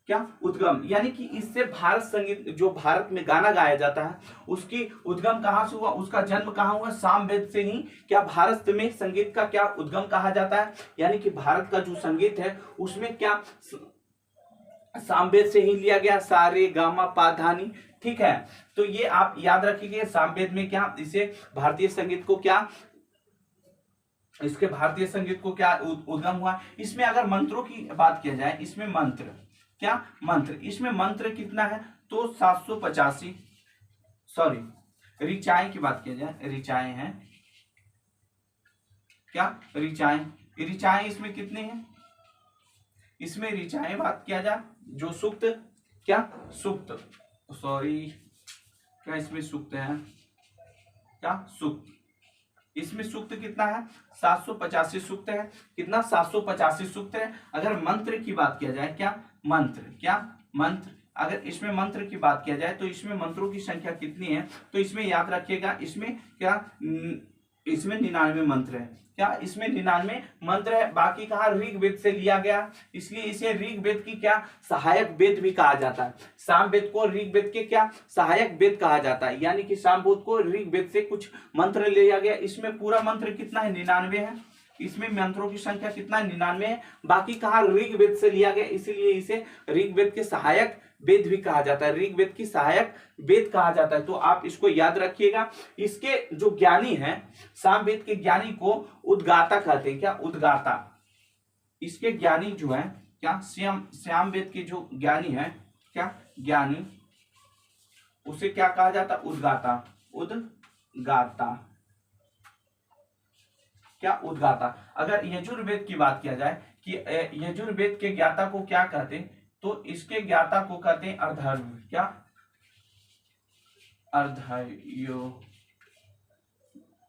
क्या उद्गम। यानी कि इससे भारत संगीत, जो भारत में गाना गाया जाता है उसकी उद्गम कहां से हुआ, उसका जन्म कहां हुआ, सामवेद से ही। क्या भारत में संगीत का क्या उद्गम कहा जाता है, यानी कि भारत का जो संगीत है उसमें क्या सामवेद से ही लिया गया, सारे गामा पाधानी। ठीक है, तो ये आप याद रखिए सामवेद में क्या, इसे भारतीय संगीत को क्या, इसके भारतीय संगीत को क्या उद्गम हुआ। इसमें अगर मंत्रों की बात किया जाए, इसमें मंत्र, क्या मंत्र, इसमें मंत्र कितना है, तो 785, सॉरी ऋचाएं की बात किया जाए, ऋचाएं हैं, क्या ऋचाएं इसमें कितने हैं, इसमें ऋचाएं बात किया जाए, जो सूक्त, क्या सूक्त, सॉरी क्या इसमें सूक्त है, क्या सूक्त, इसमें सूक्त कितना है, 785 सूक्त है। कितना, 785 सूक्त है। अगर मंत्र की बात किया जाए, क्या मंत्र, क्या मंत्र, अगर इसमें मंत्र की बात किया जाए तो इसमें मंत्रों की संख्या कितनी है, तो इसमें याद रखिएगा, इसमें क्या, इसमें 99 मंत्र है। क्या इसमें 99 मंत्र है। बाकी कहा ऋग्वेद से लिया गया, इसलिए इसे ऋग्वेद की क्या सहायक वेद भी कहा जाता है। सामवेद को ऋग्वेद के क्या सहायक वेद कहा जाता है, यानी कि सामवेद को ऋग्वेद से कुछ मंत्र लिया गया। इसमें पूरा मंत्र कितना है, 99 है। इसमें मंत्रों की संख्या कितना है, 99 है। बाकी कहा ऋग्वेद से लिया गया, इसीलिए इसे ऋग्वेद के सहायक वेद भी कहा जाता है, ऋग्वेद की सहायक वेद कहा जाता है। तो आप इसको याद रखिएगा। इसके जो ज्ञानी हैं, सामवेद के ज्ञानी को उद्गाता कहते हैं। क्या उद्गाता, इसके ज्ञानी जो है, क्या सामवेद के जो ज्ञानी है, क्या ज्ञानी, उसे क्या कहा जाता, उद्गाता, उद्गाता, क्या उद्गाता। अगर यजुर्वेद की बात किया जाए कि यजुर्वेद के ज्ञाता को क्या कहते हैं, तो इसके ज्ञाता को कहते हैं अर्धर्व, क्या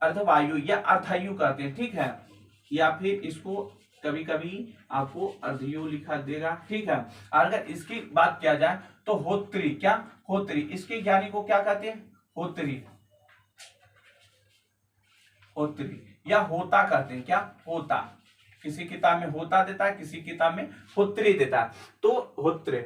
अर्धवायु या अर्धयु कहते हैं। ठीक है, या फिर इसको कभी कभी आपको अर्धयु लिखा देगा। ठीक है, अगर इसकी बात किया जाए तो होत्री, क्या होत्री, इसके ज्ञानी को क्या कहते हैं, होत्री, होत्री या होता कहते हैं। क्या होता, किसी किताब में होता देता है, किसी किताब में होत्री देता है। तो होत्र,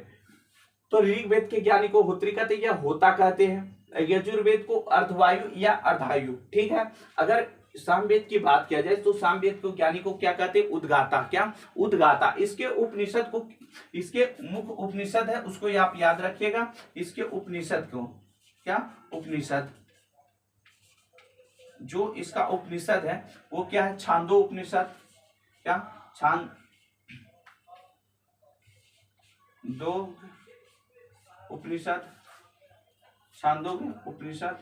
तो ऋग्वेद के ज्ञानी को होत्री कहते हैं या होता कहते हैं। यजुर्वेद को अर्धवायु या अर्धायु। ठीक है, अगर सामवेद की बात किया जाए तो सामवेद को ज्ञानी को क्या कहते हैं, उद्गाता, क्या उद्गाता। इसके उपनिषद को, इसके मुख्य उपनिषद है उसको आप याद रखिएगा। इसके उपनिषद को, क्या उपनिषद, जो इसका उपनिषद है वो क्या है, छांदो उपनिषद, क्या दो उपनिषद, छांदोग्य उपनिषद,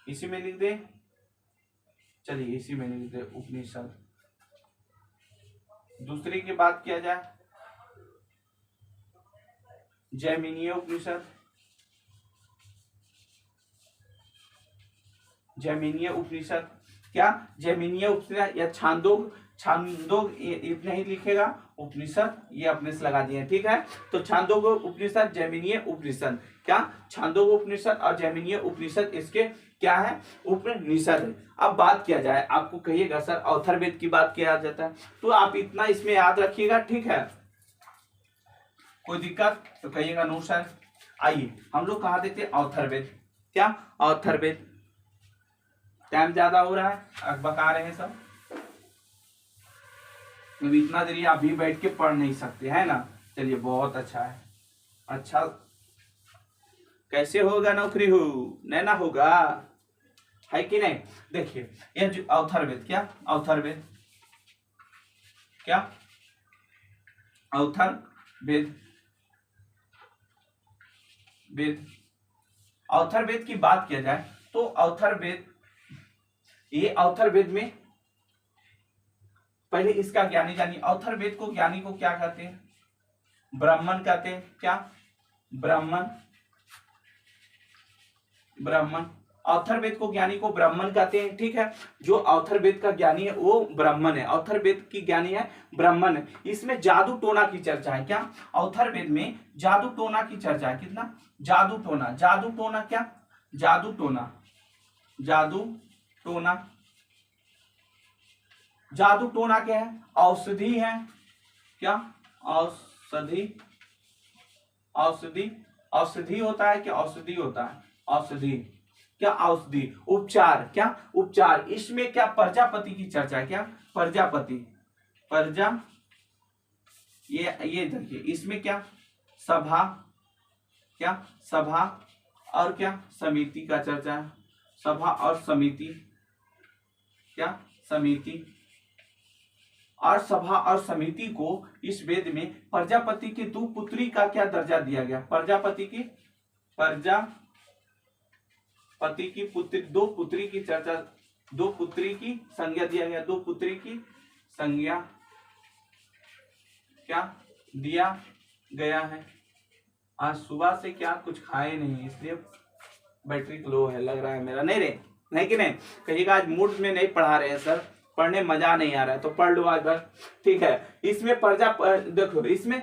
इसी में लिख दे, चलिए इसी में लिख दे उपनिषद। दूसरी की बात किया जाए जैमिनीय उपनिषद, जैमिनीय उपनिषद, क्या जैमिनीय उपनिषद या छांदोग इतना ही लिखेगा, उपनिषद ये अपने से लगा दिए, ठीक है। तो छांदोग उपनिषद, जैमिनीय उपनिषद, क्या छांदोग उपनिषद और जैमिनीय उपनिषद इसके क्या है, उपनिषद है। अब बात किया जाए, आपको कहिएगा सर अथर्ववेद की बात किया जाता है, तो आप इतना इसमें याद रखिएगा, ठीक है। कोई दिक्कत तो कहिएगा नो सर। आइए हम लोग कहा देते अथर्ववेद, क्या अथर्ववेद। टाइम ज्यादा हो रहा है, बका रहे हैं सब, इतना देरी आप भी बैठ के पढ़ नहीं सकते है ना। चलिए बहुत अच्छा है। अच्छा कैसे होगा नौकरी हो, नहीं ना होगा, है कि नहीं। देखिए यह जो अथर्ववेद, क्या अथर्ववेद, क्या अथर्ववेद, वेद, अथर्ववेद की बात किया जाए तो अथर्ववेद, ये अथर्ववेद में पहले इसका ज्ञानी जानिए। अथर्ववेद को ज्ञानी को क्या कहते हैं, ब्राह्मण कहते हैं, क्या ब्राह्मण, ब्राह्मण। अथर्ववेद को ज्ञानी को ब्राह्मण कहते हैं, ठीक है। जो अथर्ववेद का ज्ञानी है वो ब्राह्मण है, अथर्ववेद की ज्ञानी है ब्राह्मण है। इसमें जादू टोना की चर्चा है, क्या अथर्ववेद में जादू टोना की चर्चा है, कितना जादू टोना, जादू टोना, क्या जादू टोना, जादू टोना, जादू टोना क्या है, औषधि है, क्या औषधि, औषधि, औषधि होता है, क्या औषधि होता है, औषधि, क्या औषधि, उपचार, क्या उपचार। इसमें क्या प्रजापति की चर्चा है, क्या प्रजापति, प्रजा, ये देखिए इसमें क्या सभा, क्या सभा और क्या समिति का चर्चा है, सभा और समिति, क्या समिति। और सभा और समिति को इस वेद में प्रजापति की दो पुत्री का क्या दर्जा दिया गया, प्रजापति की, प्रजापति की पुत्री, दो पुत्री की चर्चा, दो पुत्री की संज्ञा दिया गया, दो पुत्री की संज्ञा क्या दिया गया है। आज सुबह से क्या कुछ खाए नहीं, इसलिए बैटरी लो है लग रहा है मेरा, नहीं रे, नहीं कि नहीं। कहिएगा आज मूड में नहीं पढ़ा रहे हैं सर, पढ़ने मजा नहीं आ रहा है तो पढ़ लो आज बस, ठीक है। इसमें देखो इसमें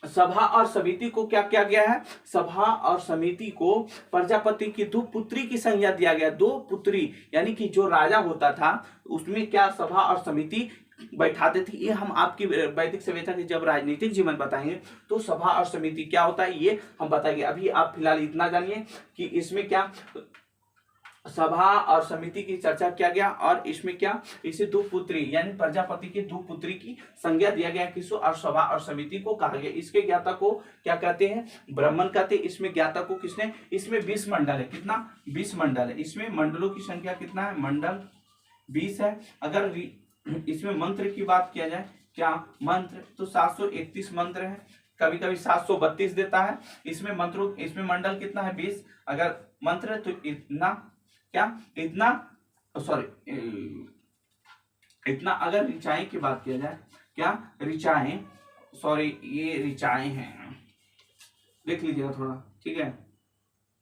सभा और समिति को क्या किया गया है, सभा और समिति को प्रजापति की दो पुत्री की संज्ञा दिया गया, दो पुत्री, यानी कि जो राजा होता था उसमें क्या सभा और समिति बैठाते थे। ये हम आपकी वैदिक सभ्यता के जब राजनीतिक जीवन बताएंगे तो सभा और समिति क्या होता है ये हम बताएंगे। अभी आप फिलहाल इतना जानिए कि इसमें क्या सभा और समिति की चर्चा किया गया, और इसमें क्या इसे दो पुत्री यानी प्रजापति की दो पुत्री की संज्ञा दिया गया किसको, और सभा और समिति को कहा गया। इसके ज्ञाता को क्या कहते हैं, ब्राह्मण कहते हैं। इसमें ज्ञाता को किसने, इसमें 20 मंडल है, कितना 20 मंडल है। इसमें मंडलों की संख्या कितना है, मंडल 20 है। अगर इसमें मंत्र की बात किया जाए, क्या मंत्र, तो 731 मंत्र है, कभी कभी 732 देता है। इसमें मंत्रों, इसमें मंडल कितना है 20, अगर मंत्र तो इतना, क्या इतना, सॉरी इतना। अगर ऋचाएं की बात किया जाए, क्या ऋचाएं, सॉरी ये ऋचाएं हैं, देख लीजिएगा थोड़ा, ठीक है।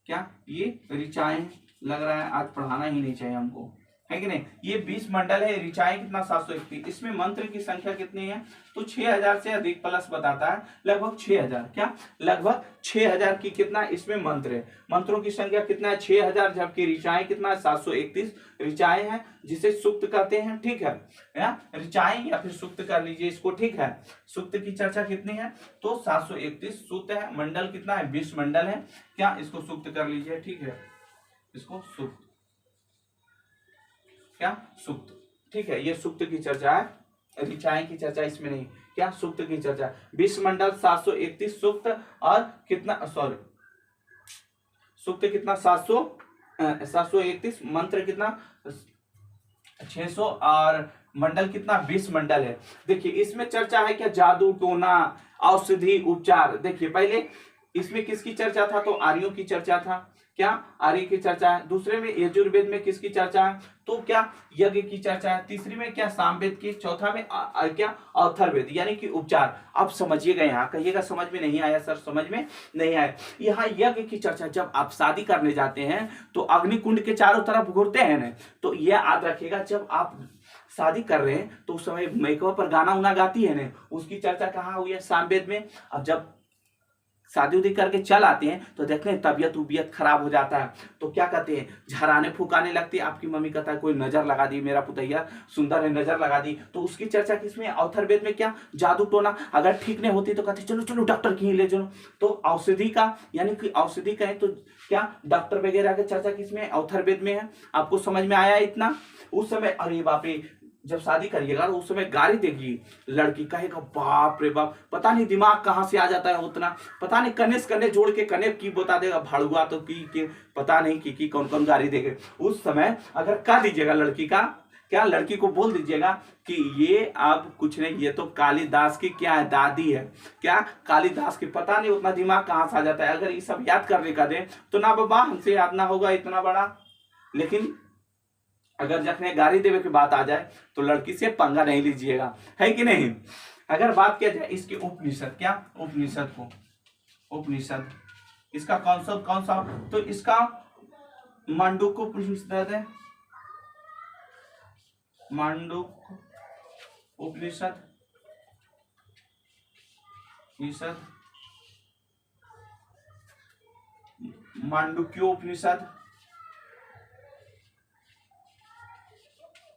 क्या ये ऋचाएं, लग रहा है आज पढ़ाना ही नहीं चाहिए हमको, है कि नहीं। ये 20 मंडल है, ऋचाएं कितना 731। इसमें मंत्र की संख्या कितनी है, तो 6000 से अधिक प्लस बताता है, लगभग 6000, क्या लगभग 6000 की कितना इसमें मंत्र है। मंत्रों की संख्या कितना है 6000, जबकि ऋचाएं कितना है 731 ऋचाएं हैं, जिसे सुक्त कहते हैं, ठीक है ना। ऋचाएं या फिर सुक्त कर लीजिए इसको, ठीक है। सुक्त की चर्चा कितनी है, तो 731 सुक्त है। मंडल कितना है 20 मंडल है, क्या इसको सुक्त कर लीजिए, ठीक है, इसको सुक्त, क्या सुक्त, ठीक है। ये सुक्त की चर्चा है, ऋचाएं की चर्चा इसमें नहीं, क्या सुक्त की चर्चा। 20 मंडल 731 सुक्त, और कितना, सॉरी सुक्त कितना 731, मंत्र कितना 600, और मंडल कितना 20 मंडल है। देखिए इसमें चर्चा है क्या, जादू टोना, औषधि, उपचार। देखिए पहले इसमें किसकी चर्चा था, तो आर्यों की चर्चा था, क्या आर्य की चर्चा है। दूसरे में यजुर्वेद में किसकी चर्चा है, तो क्या यज्ञ की चर्चा है। तीसरी में क्या सामवेद की, चौथा में क्या अथर्ववेद यानी कि उपचार। अब समझिएगा, यहाँ कहिएगा समझ में नहीं आया सर, समझ में नहीं आया। यहाँ यज्ञ की चर्चा, जब आप शादी करने जाते हैं तो अग्निकुंड के चारों तरफ घूरते हैं ना, तो यह याद रखिएगा, जब आप शादी कर रहे हैं तो उस समय मेकअप पर गाना उना गाती है ना, उसकी चर्चा कहाँ हुई है, सामवेद में। अब जब शादी उदी करके चल आते हैं तो देखते हैं तबियत उबियत खराब हो जाता है, तो क्या कहते हैं, झराने फूकाने लगती है। आपकी मम्मी कहता है कोई नजर लगा दी, मेरा पुतैया सुंदर है, नजर लगा दी। तो उसकी चर्चा किसमें, अथर्ववेद में। क्या, जादू टोना। अगर ठीक नहीं होती तो कहते चलो चलो डॉक्टर की ले चलो। तो औषधि का, यानी कि औषधि कहें तो क्या, डॉक्टर वगैरह की चर्चा किसमें, अथर्ववेद में है। आपको समझ में आया इतना। उस समय अरे बाप रे, जब शादी करिएगा तो उस समय गाड़ी देगी लड़की, कहेगा बाप रे बाप, पता नहीं दिमाग कहाँ से आ जाता है उतना, पता नहीं कने से कने जोड़ के कने की बता देगा, भाड़ुआ तो की पता नहीं की कौन कौन गाड़ी देगे। उस समय अगर कह दीजिएगा लड़की का, क्या लड़की को बोल दीजिएगा कि ये अब कुछ नहीं, ये तो कालिदास की क्या है, दादी है, क्या कालिदास की, पता नहीं उतना दिमाग कहाँ से आ जाता है। अगर ये सब याद करने का दे तो ना बाबा हमसे याद ना होगा इतना बड़ा। लेकिन अगर जखने गाड़ी देवे की बात आ जाए तो लड़की से पंगा नहीं लीजिएगा, है कि नहीं। अगर बात किया जाए इसके उपनिषद, क्या उपनिषद को, उपनिषद इसका कॉन्सेप्ट कौन सा, तो इसका मांडूक्य उपनिषद है, मांडूक्य उपनिषद, मांडुक्य उपनिषद,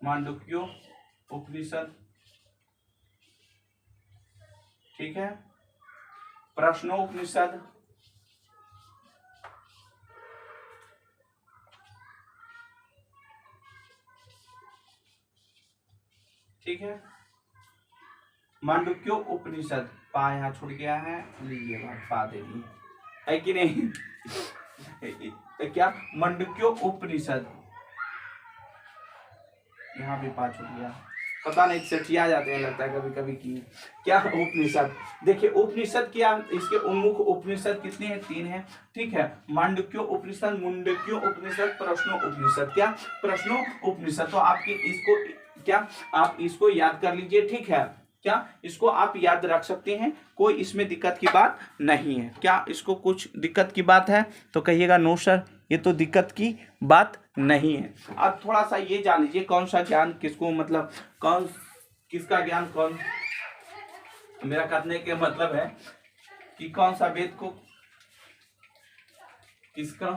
मांडुक्य उपनिषद, ठीक है। प्रश्नोपनिषद, ठीक है। मांडुक्य उपनिषद, पा यहाँ छूट गया है, लीजिए पा दे दिए, है कि नहीं। क्या, मांडुक्य उपनिषद, यहाँ भी पा छूट गया, पता नहीं सेठिया जाते हैं लगता है कभी कभी की। क्या, उपनिषद। देखिए उपनिषद क्या, इसके उन्मुख उपनिषद कितने हैं, 3 हैं, ठीक है। मांडुक्य उपनिषद, मुंडक्य उपनिषद, प्रश्नो उपनिषद। क्या, प्रश्नो उपनिषद। तो आपकी इसको क्या, आप इसको याद कर लीजिए, ठीक है। क्या, इसको आप याद रख सकते हैं, कोई इसमें दिक्कत की बात नहीं है। क्या इसको कुछ दिक्कत की बात है तो कहिएगा नो सर, ये तो दिक्कत की बात नहीं है। अब थोड़ा सा ये जान लीजिए कौन सा ज्ञान किसको, मतलब कौन किसका ज्ञान कौन, मेरा कहने के मतलब है कि कौन सा वेद को किसका,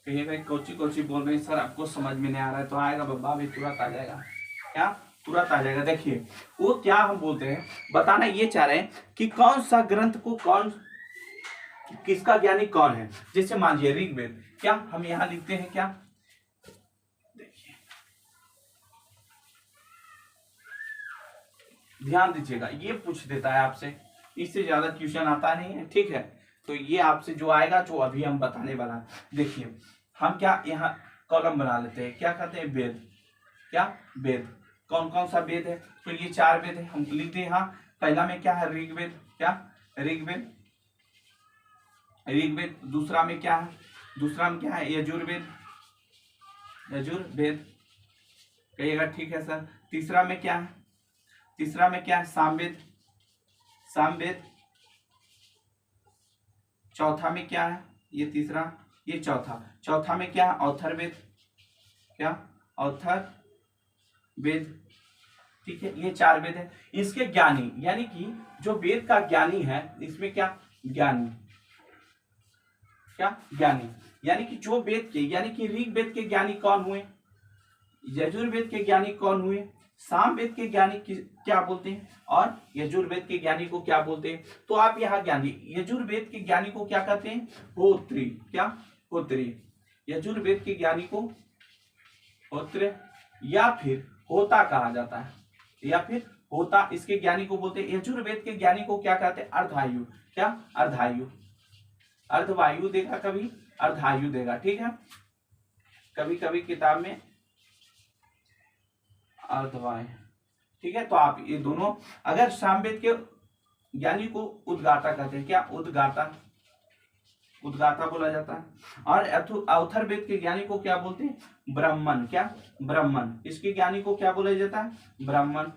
कहिएगा कोची कोची बोल रहे हैं सर, आपको समझ में नहीं आ रहा है, तो आएगा बाबा भी तुरंत आ जाएगा, क्या तुरंत आ जाएगा। देखिए वो क्या हम बोलते हैं, बताना ये चाह रहे हैं कि कौन सा ग्रंथ को कौन, किसका ज्ञानी कौन है। जैसे मानिए ऋग्वेद, क्या हम यहां लिखते हैं, क्या देखिए ध्यान दीजिएगा, ये पूछ देता है आपसे, इससे ज्यादा क्वेश्चन आता नहीं है, ठीक है। तो ये आपसे जो आएगा, जो अभी हम बताने वाला है, देखिए हम क्या यहाँ कॉलम बना लेते हैं, क्या कहते हैं, वेद। क्या, वेद, कौन कौन सा वेद है, तो ये 4 वेद है, हम लिखते हैं। यहाँ पहला में क्या है, ऋग्वेद, क्या ऋग्वेद, ऋग्वेद। दूसरा में क्या है, दूसरा में क्या है, यजुर्वेद, यजुर्वेद कहिएगा, ठीक है सर। तीसरा में क्या है, तीसरा में क्या है, सामवेद, सामवेद। चौथा में क्या है, ये तीसरा, ये चौथा, चौथा में क्या है, अथर्ववेद, क्या अथर्ववेद, ठीक है। ये 4 वेद है। इसके ज्ञानी, यानी कि जो वेद का ज्ञानी है, इसमें क्या, ज्ञानी, क्या ज्ञानी, यानी कि जो वेद के, यानी कि ऋग्वेद के ज्ञानी कौन हुए, यजुर्वेद के ज्ञानी कौन हुए, सामवेद के ज्ञानी क्या बोलते हैं, और यजुर्वेद के ज्ञानी को क्या बोलते हैं। तो आप यहाँ ज्ञानी, यजुर्वेद के ज्ञानी को क्या कहते हैं, होत्री, क्या होत्री, यजुर्वेद के ज्ञानी को होत्र या फिर होता कहा जाता है, या फिर होता, इसके ज्ञानी को बोलते हैं। यजुर्वेद के ज्ञानी को क्या कहते हैं, अर्धायु, क्या अर्धायु, अर्धवायु देगा, कभी अर्धायु देगा, ठीक है। कभी कभी किताब में अर्धवायु, ठीक है। तो आप ये दोनों, अगर सामवेद के ज्ञानी को उद्गाता कहते हैं, क्या उद्गाता, उद्गाता बोला जाता है। और अथर्ववेद के ज्ञानी को क्या बोलते हैं, ब्राह्मण, क्या ब्राह्मण, इसके ज्ञानी को क्या बोला जाता है, ब्राह्मण,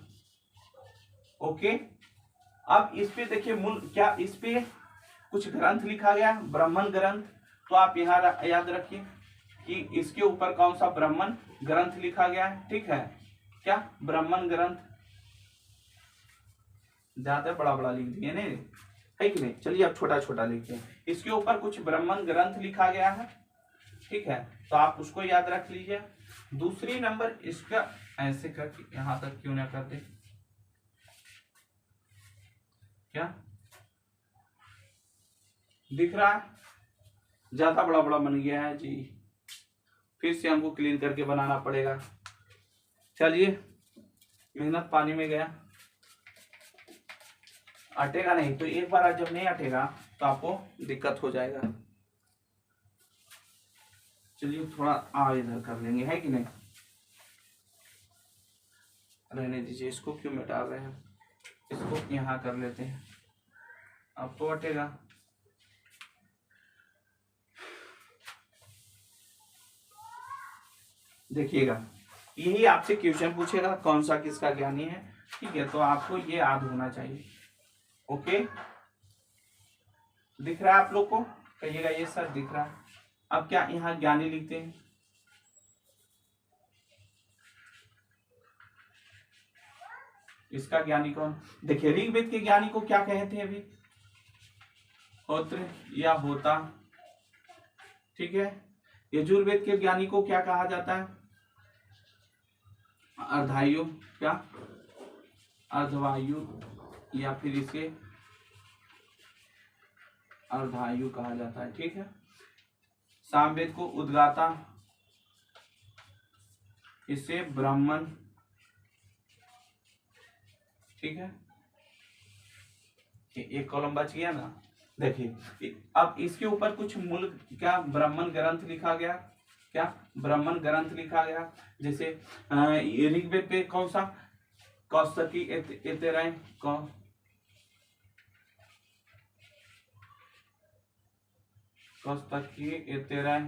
ओके। अब इस पे देखिए मूल, क्या इस पे कुछ ग्रंथ लिखा गया, ब्राह्मण ग्रंथ, तो आप यहाँ याद रखिए, कि इसके ऊपर कौन सा ब्राह्मण ग्रंथ लिखा गया है। ठीक है, क्या ब्राह्मण ग्रंथ, ज्यादा बड़ा बड़ा लिख दिए नहीं है कि नहीं। चलिए अब छोटा छोटा लिखते हैं। इसके ऊपर कुछ ब्राह्मण ग्रंथ लिखा गया है। ठीक है, तो आप उसको याद रख लीजिए। दूसरी नंबर इसका ऐसे करके यहां तक क्यों ना करते, क्या दिख रहा है, ज्यादा बड़ा बड़ा बन गया है जी, फिर से हमको क्लीन करके बनाना पड़ेगा। चलिए, मेहनत पानी में गया, अटेगा नहीं तो एक बार जब नहीं अटेगा तो आपको दिक्कत हो जाएगा। चलिए थोड़ा इधर कर लेंगे, है कि नहीं। रहने दीजिए, इसको क्यों मिटा रहे हैं, इसको यहाँ कर लेते हैं, अब तो अटेगा। देखिएगा, यही आपसे क्वेश्चन पूछेगा कौन सा किसका ज्ञानी है। ठीक है, तो आपको ये याद होना चाहिए। ओके, दिख रहा है आप लोग को, कहिएगा ये सर दिख रहा है। अब क्या यहाँ ज्ञानी लिखते हैं, इसका ज्ञानी कौन। देखिए, ऋग्वेद के ज्ञानी को क्या कहते हैं अभी, होत्र या होता। ठीक है, यजुर्वेद के ज्ञानी को क्या कहा जाता है, अर्धायु, क्या अर्धवायु, या फिर इसे अर्धायु कहा जाता है। ठीक है, सामवेद को उद्गाता, इसे ब्राह्मण। ठीक है, एक कॉलम बच गया ना। देखिए, अब इसके ऊपर कुछ मूल क्या ब्राह्मण ग्रंथ लिखा गया, क्या ब्राह्मण ग्रंथ लिखा गया। जैसे ऋग्वेद पे कौन सा, कौस्तकी एतेराय, कौस्तकी एतेराय,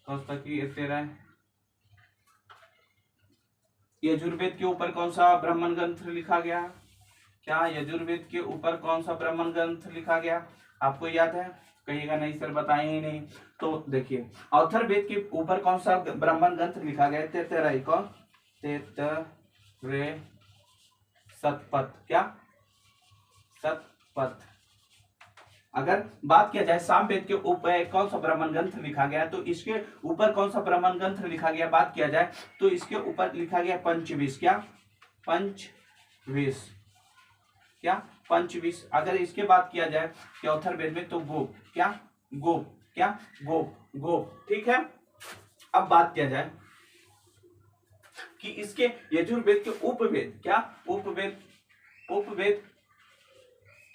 कौस्तकी एतेराय। यजुर्वेद के ऊपर कौन सा ब्राह्मण ग्रंथ लिखा गया, क्या यजुर्वेद के ऊपर कौन सा ब्राह्मण ग्रंथ लिखा गया, आपको याद है, कहिएगा नहीं सर बताए ही नहीं। तो देखिए, अथर्ववेद के ऊपर कौन सा ब्राह्मण ग्रंथ लिखा गया, तेतराई, कौन तेतरे सतपथ, क्या सतपथ। अगर बात किया जाए सामवेद के ऊपर कौन सा ब्राह्मण ग्रंथ लिखा गया, तो इसके ऊपर कौन सा ब्राह्मण ग्रंथ लिखा गया, बात किया जाए तो इसके ऊपर लिखा गया पंचविश, क्या पंचविश, क्या पंचविश। अगर इसके बात किया जाए कि अथर्ववेद में, तो गोप, क्या गोप, क्या गोप, गोप। ठीक है, अब बात किया जाए कि इसके यजुर्वेद के उपवेद, क्या उपवेद, उपवेद,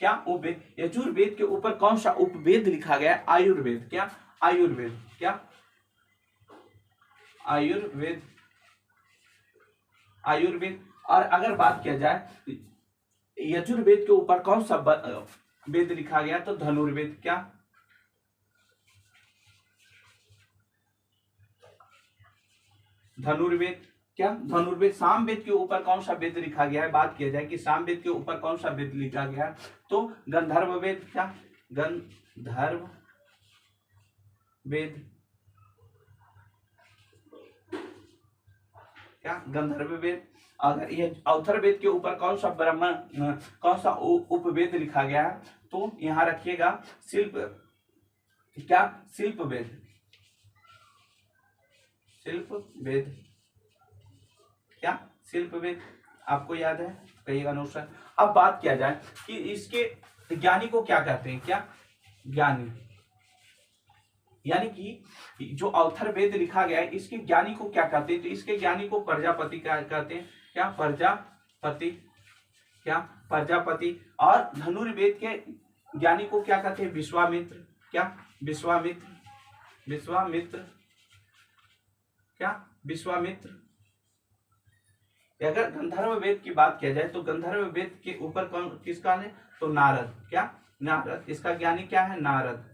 क्या उपवेद। यजुर्वेद के ऊपर कौन सा उपवेद लिखा गया है, आयुर्वेद, क्या आयुर्वेद, क्या आयुर्वेद, आयुर्वेद। और अगर बात किया जाए यजुर्वेद के ऊपर कौन सा वेद लिखा गया, तो धनुर्वेद, क्या धनुर्वेद, क्या धनुर्वेद। सामवेद के ऊपर कौन सा वेद लिखा गया है, बात किया जाए कि सामवेद के ऊपर कौन सा वेद लिखा गया है, तो गंधर्व वेद, क्या गंधर्व वेद, क्या गंधर्व वेद। अगर ये अथर्ववेद के ऊपर कौन सा ब्राह्मण कौन सा उपवेद लिखा गया है, तो यहां रखिएगा शिल्प, क्या शिल्प वेद, शिल्प वेद, क्या शिल्प वेद। आपको याद है, कहिएगा नो सर। अब बात किया जाए कि इसके ज्ञानी को क्या कहते हैं, क्या ज्ञानी, यानी कि जो अथर्ववेद लिखा गया है इसके ज्ञानी को क्या कहते हैं, तो इसके ज्ञानी को प्रजापति क्या कहते हैं, क्या प्रजापति, क्या प्रजापति। और धनुर्वेद के ज्ञानी को क्या कहते हैं, विश्वामित्र, क्या विश्वामित्र, विश्वामित्र, क्या विश्वामित्र। अगर गंधर्व वेद की बात किया जाए तो गंधर्व वेद के ऊपर कौन किसका है, तो नारद, क्या नारद। इसका ज्ञानी क्या है, नारद,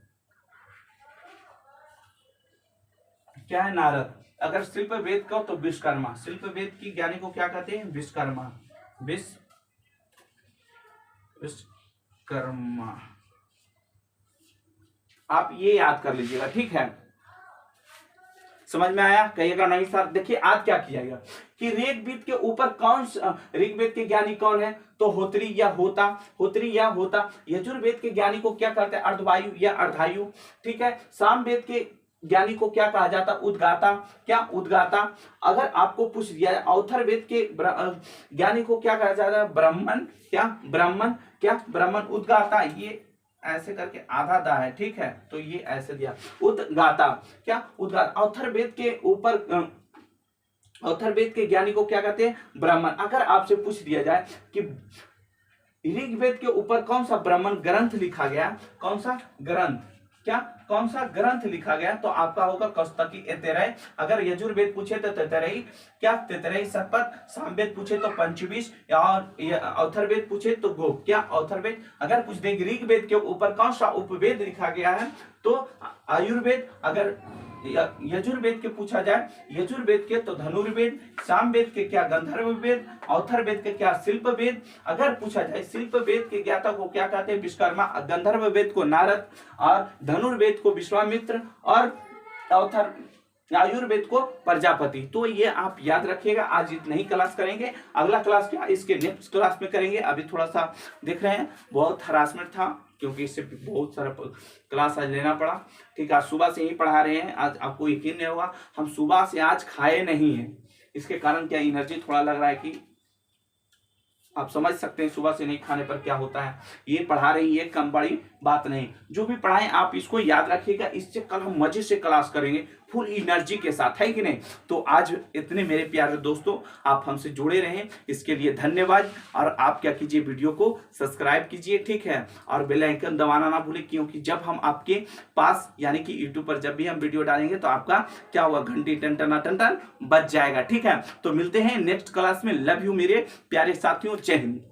क्या है नारद। अगर शिल्प वेद का तो विश्वकर्मा, शिल्प वेद की ज्ञानी को क्या कहते हैं, विश्वकर्मा, विश्वकर्मा। आप ये याद कर लीजिएगा, ठीक है। समझ में आया? कहिएगा नहीं सर। देखिए आज क्या किया गया कि ऋग्वेद के ऊपर ऋग्वेद के ज्ञानी कौन है? तो होत्री या होता। यजुर्वेद के ज्ञानी को क्या करते हैं? अर्धवायु या अर्धायु, ठीक है। सामवेद के ज्ञानी को क्या कहा जाता? उद्गाता। क्या? उद्गाता। अगर आपको पूछ दिया जाए अथर्ववेद के ज्ञानी को क्या कहा जाता है? ब्राह्मण। क्या? ब्राह्मण। क्या? ब्राह्मण। उद्गाता, ये ऐसे करके आधा दा है, ठीक है, तो ये ऐसे दिया उद्गाता। क्या? उद्गाता। अथर्ववेद के ऊपर अथर्ववेद के ज्ञानी को क्या कहते हैं? ब्राह्मण। अगर आपसे पूछ दिया जाए कि ऋग्वेद के ऊपर कौन सा ब्राह्मण ग्रंथ लिखा गया, कौन सा ग्रंथ, क्या कौन सा ग्रंथ लिखा गया, तो आपका होगा कौस्तुकी ऐतरेय। अगर यजुर्वेद पूछे तो तैतरेयी, क्या? तैतरेयी शतपथ। सामवेद पूछे तो पंचविश, और अथर्ववेद पूछे तो गोप। क्या? अथर्ववेद। अगर पूछ दे ऋग्वेद के ऊपर कौन सा उपवेद लिखा गया है, तो आयुर्वेद। अगर यजुर्वेद के पूछा जाए, यजुर्वेद के तो धनुर्वेद। सामवेद के क्या? गंधर्व वेद। अथर्ववेद के क्या? शिल्प वेद। अगर पूछा जाए शिल्प वेद के ज्ञाता को क्या कहते हैं? विश्वकर्मा। गंधर्व वेद को नारद, और धनुर्वेद को विश्वामित्र, और आयुर्वेद को प्रजापति। तो ये आप याद रखिएगा। आज इतना ही क्लास करेंगे, अगला क्लास क्या इसके नेक्स्ट क्लास में करेंगे। अभी थोड़ा सा देख रहे हैं बहुत हरासमेंट था, क्योंकि इससे बहुत सारा क्लास आज लेना पड़ा, ठीक है। आज सुबह से ही पढ़ा रहे हैं। आज आपको यकीन नहीं होगा, हम सुबह से आज खाए नहीं हैं। इसके कारण क्या एनर्जी थोड़ा लग रहा है कि आप समझ सकते हैं सुबह से नहीं खाने पर क्या होता है। ये पढ़ा रही है कम बड़ी बात नहीं, जो भी पढ़ाएं आप इसको याद रखिएगा। इससे कल हम मजे से क्लास करेंगे फुल एनर्जी के साथ, है कि नहीं। तो आज इतने मेरे प्यारे दोस्तों, आप हमसे जुड़े रहें, इसके लिए धन्यवाद। और आप क्या कीजिए, वीडियो को सब्सक्राइब कीजिए, ठीक है, और बेल आइकन दबाना ना भूलें, क्योंकि जब हम आपके पास यानी कि यूट्यूब पर जब भी हम वीडियो डालेंगे तो आपका क्या हुआ, घंटी टन टन टन टन बज जाएगा, ठीक है। तो मिलते हैं नेक्स्ट क्लास में। लव यू मेरे प्यारे साथियों, जय हिंद।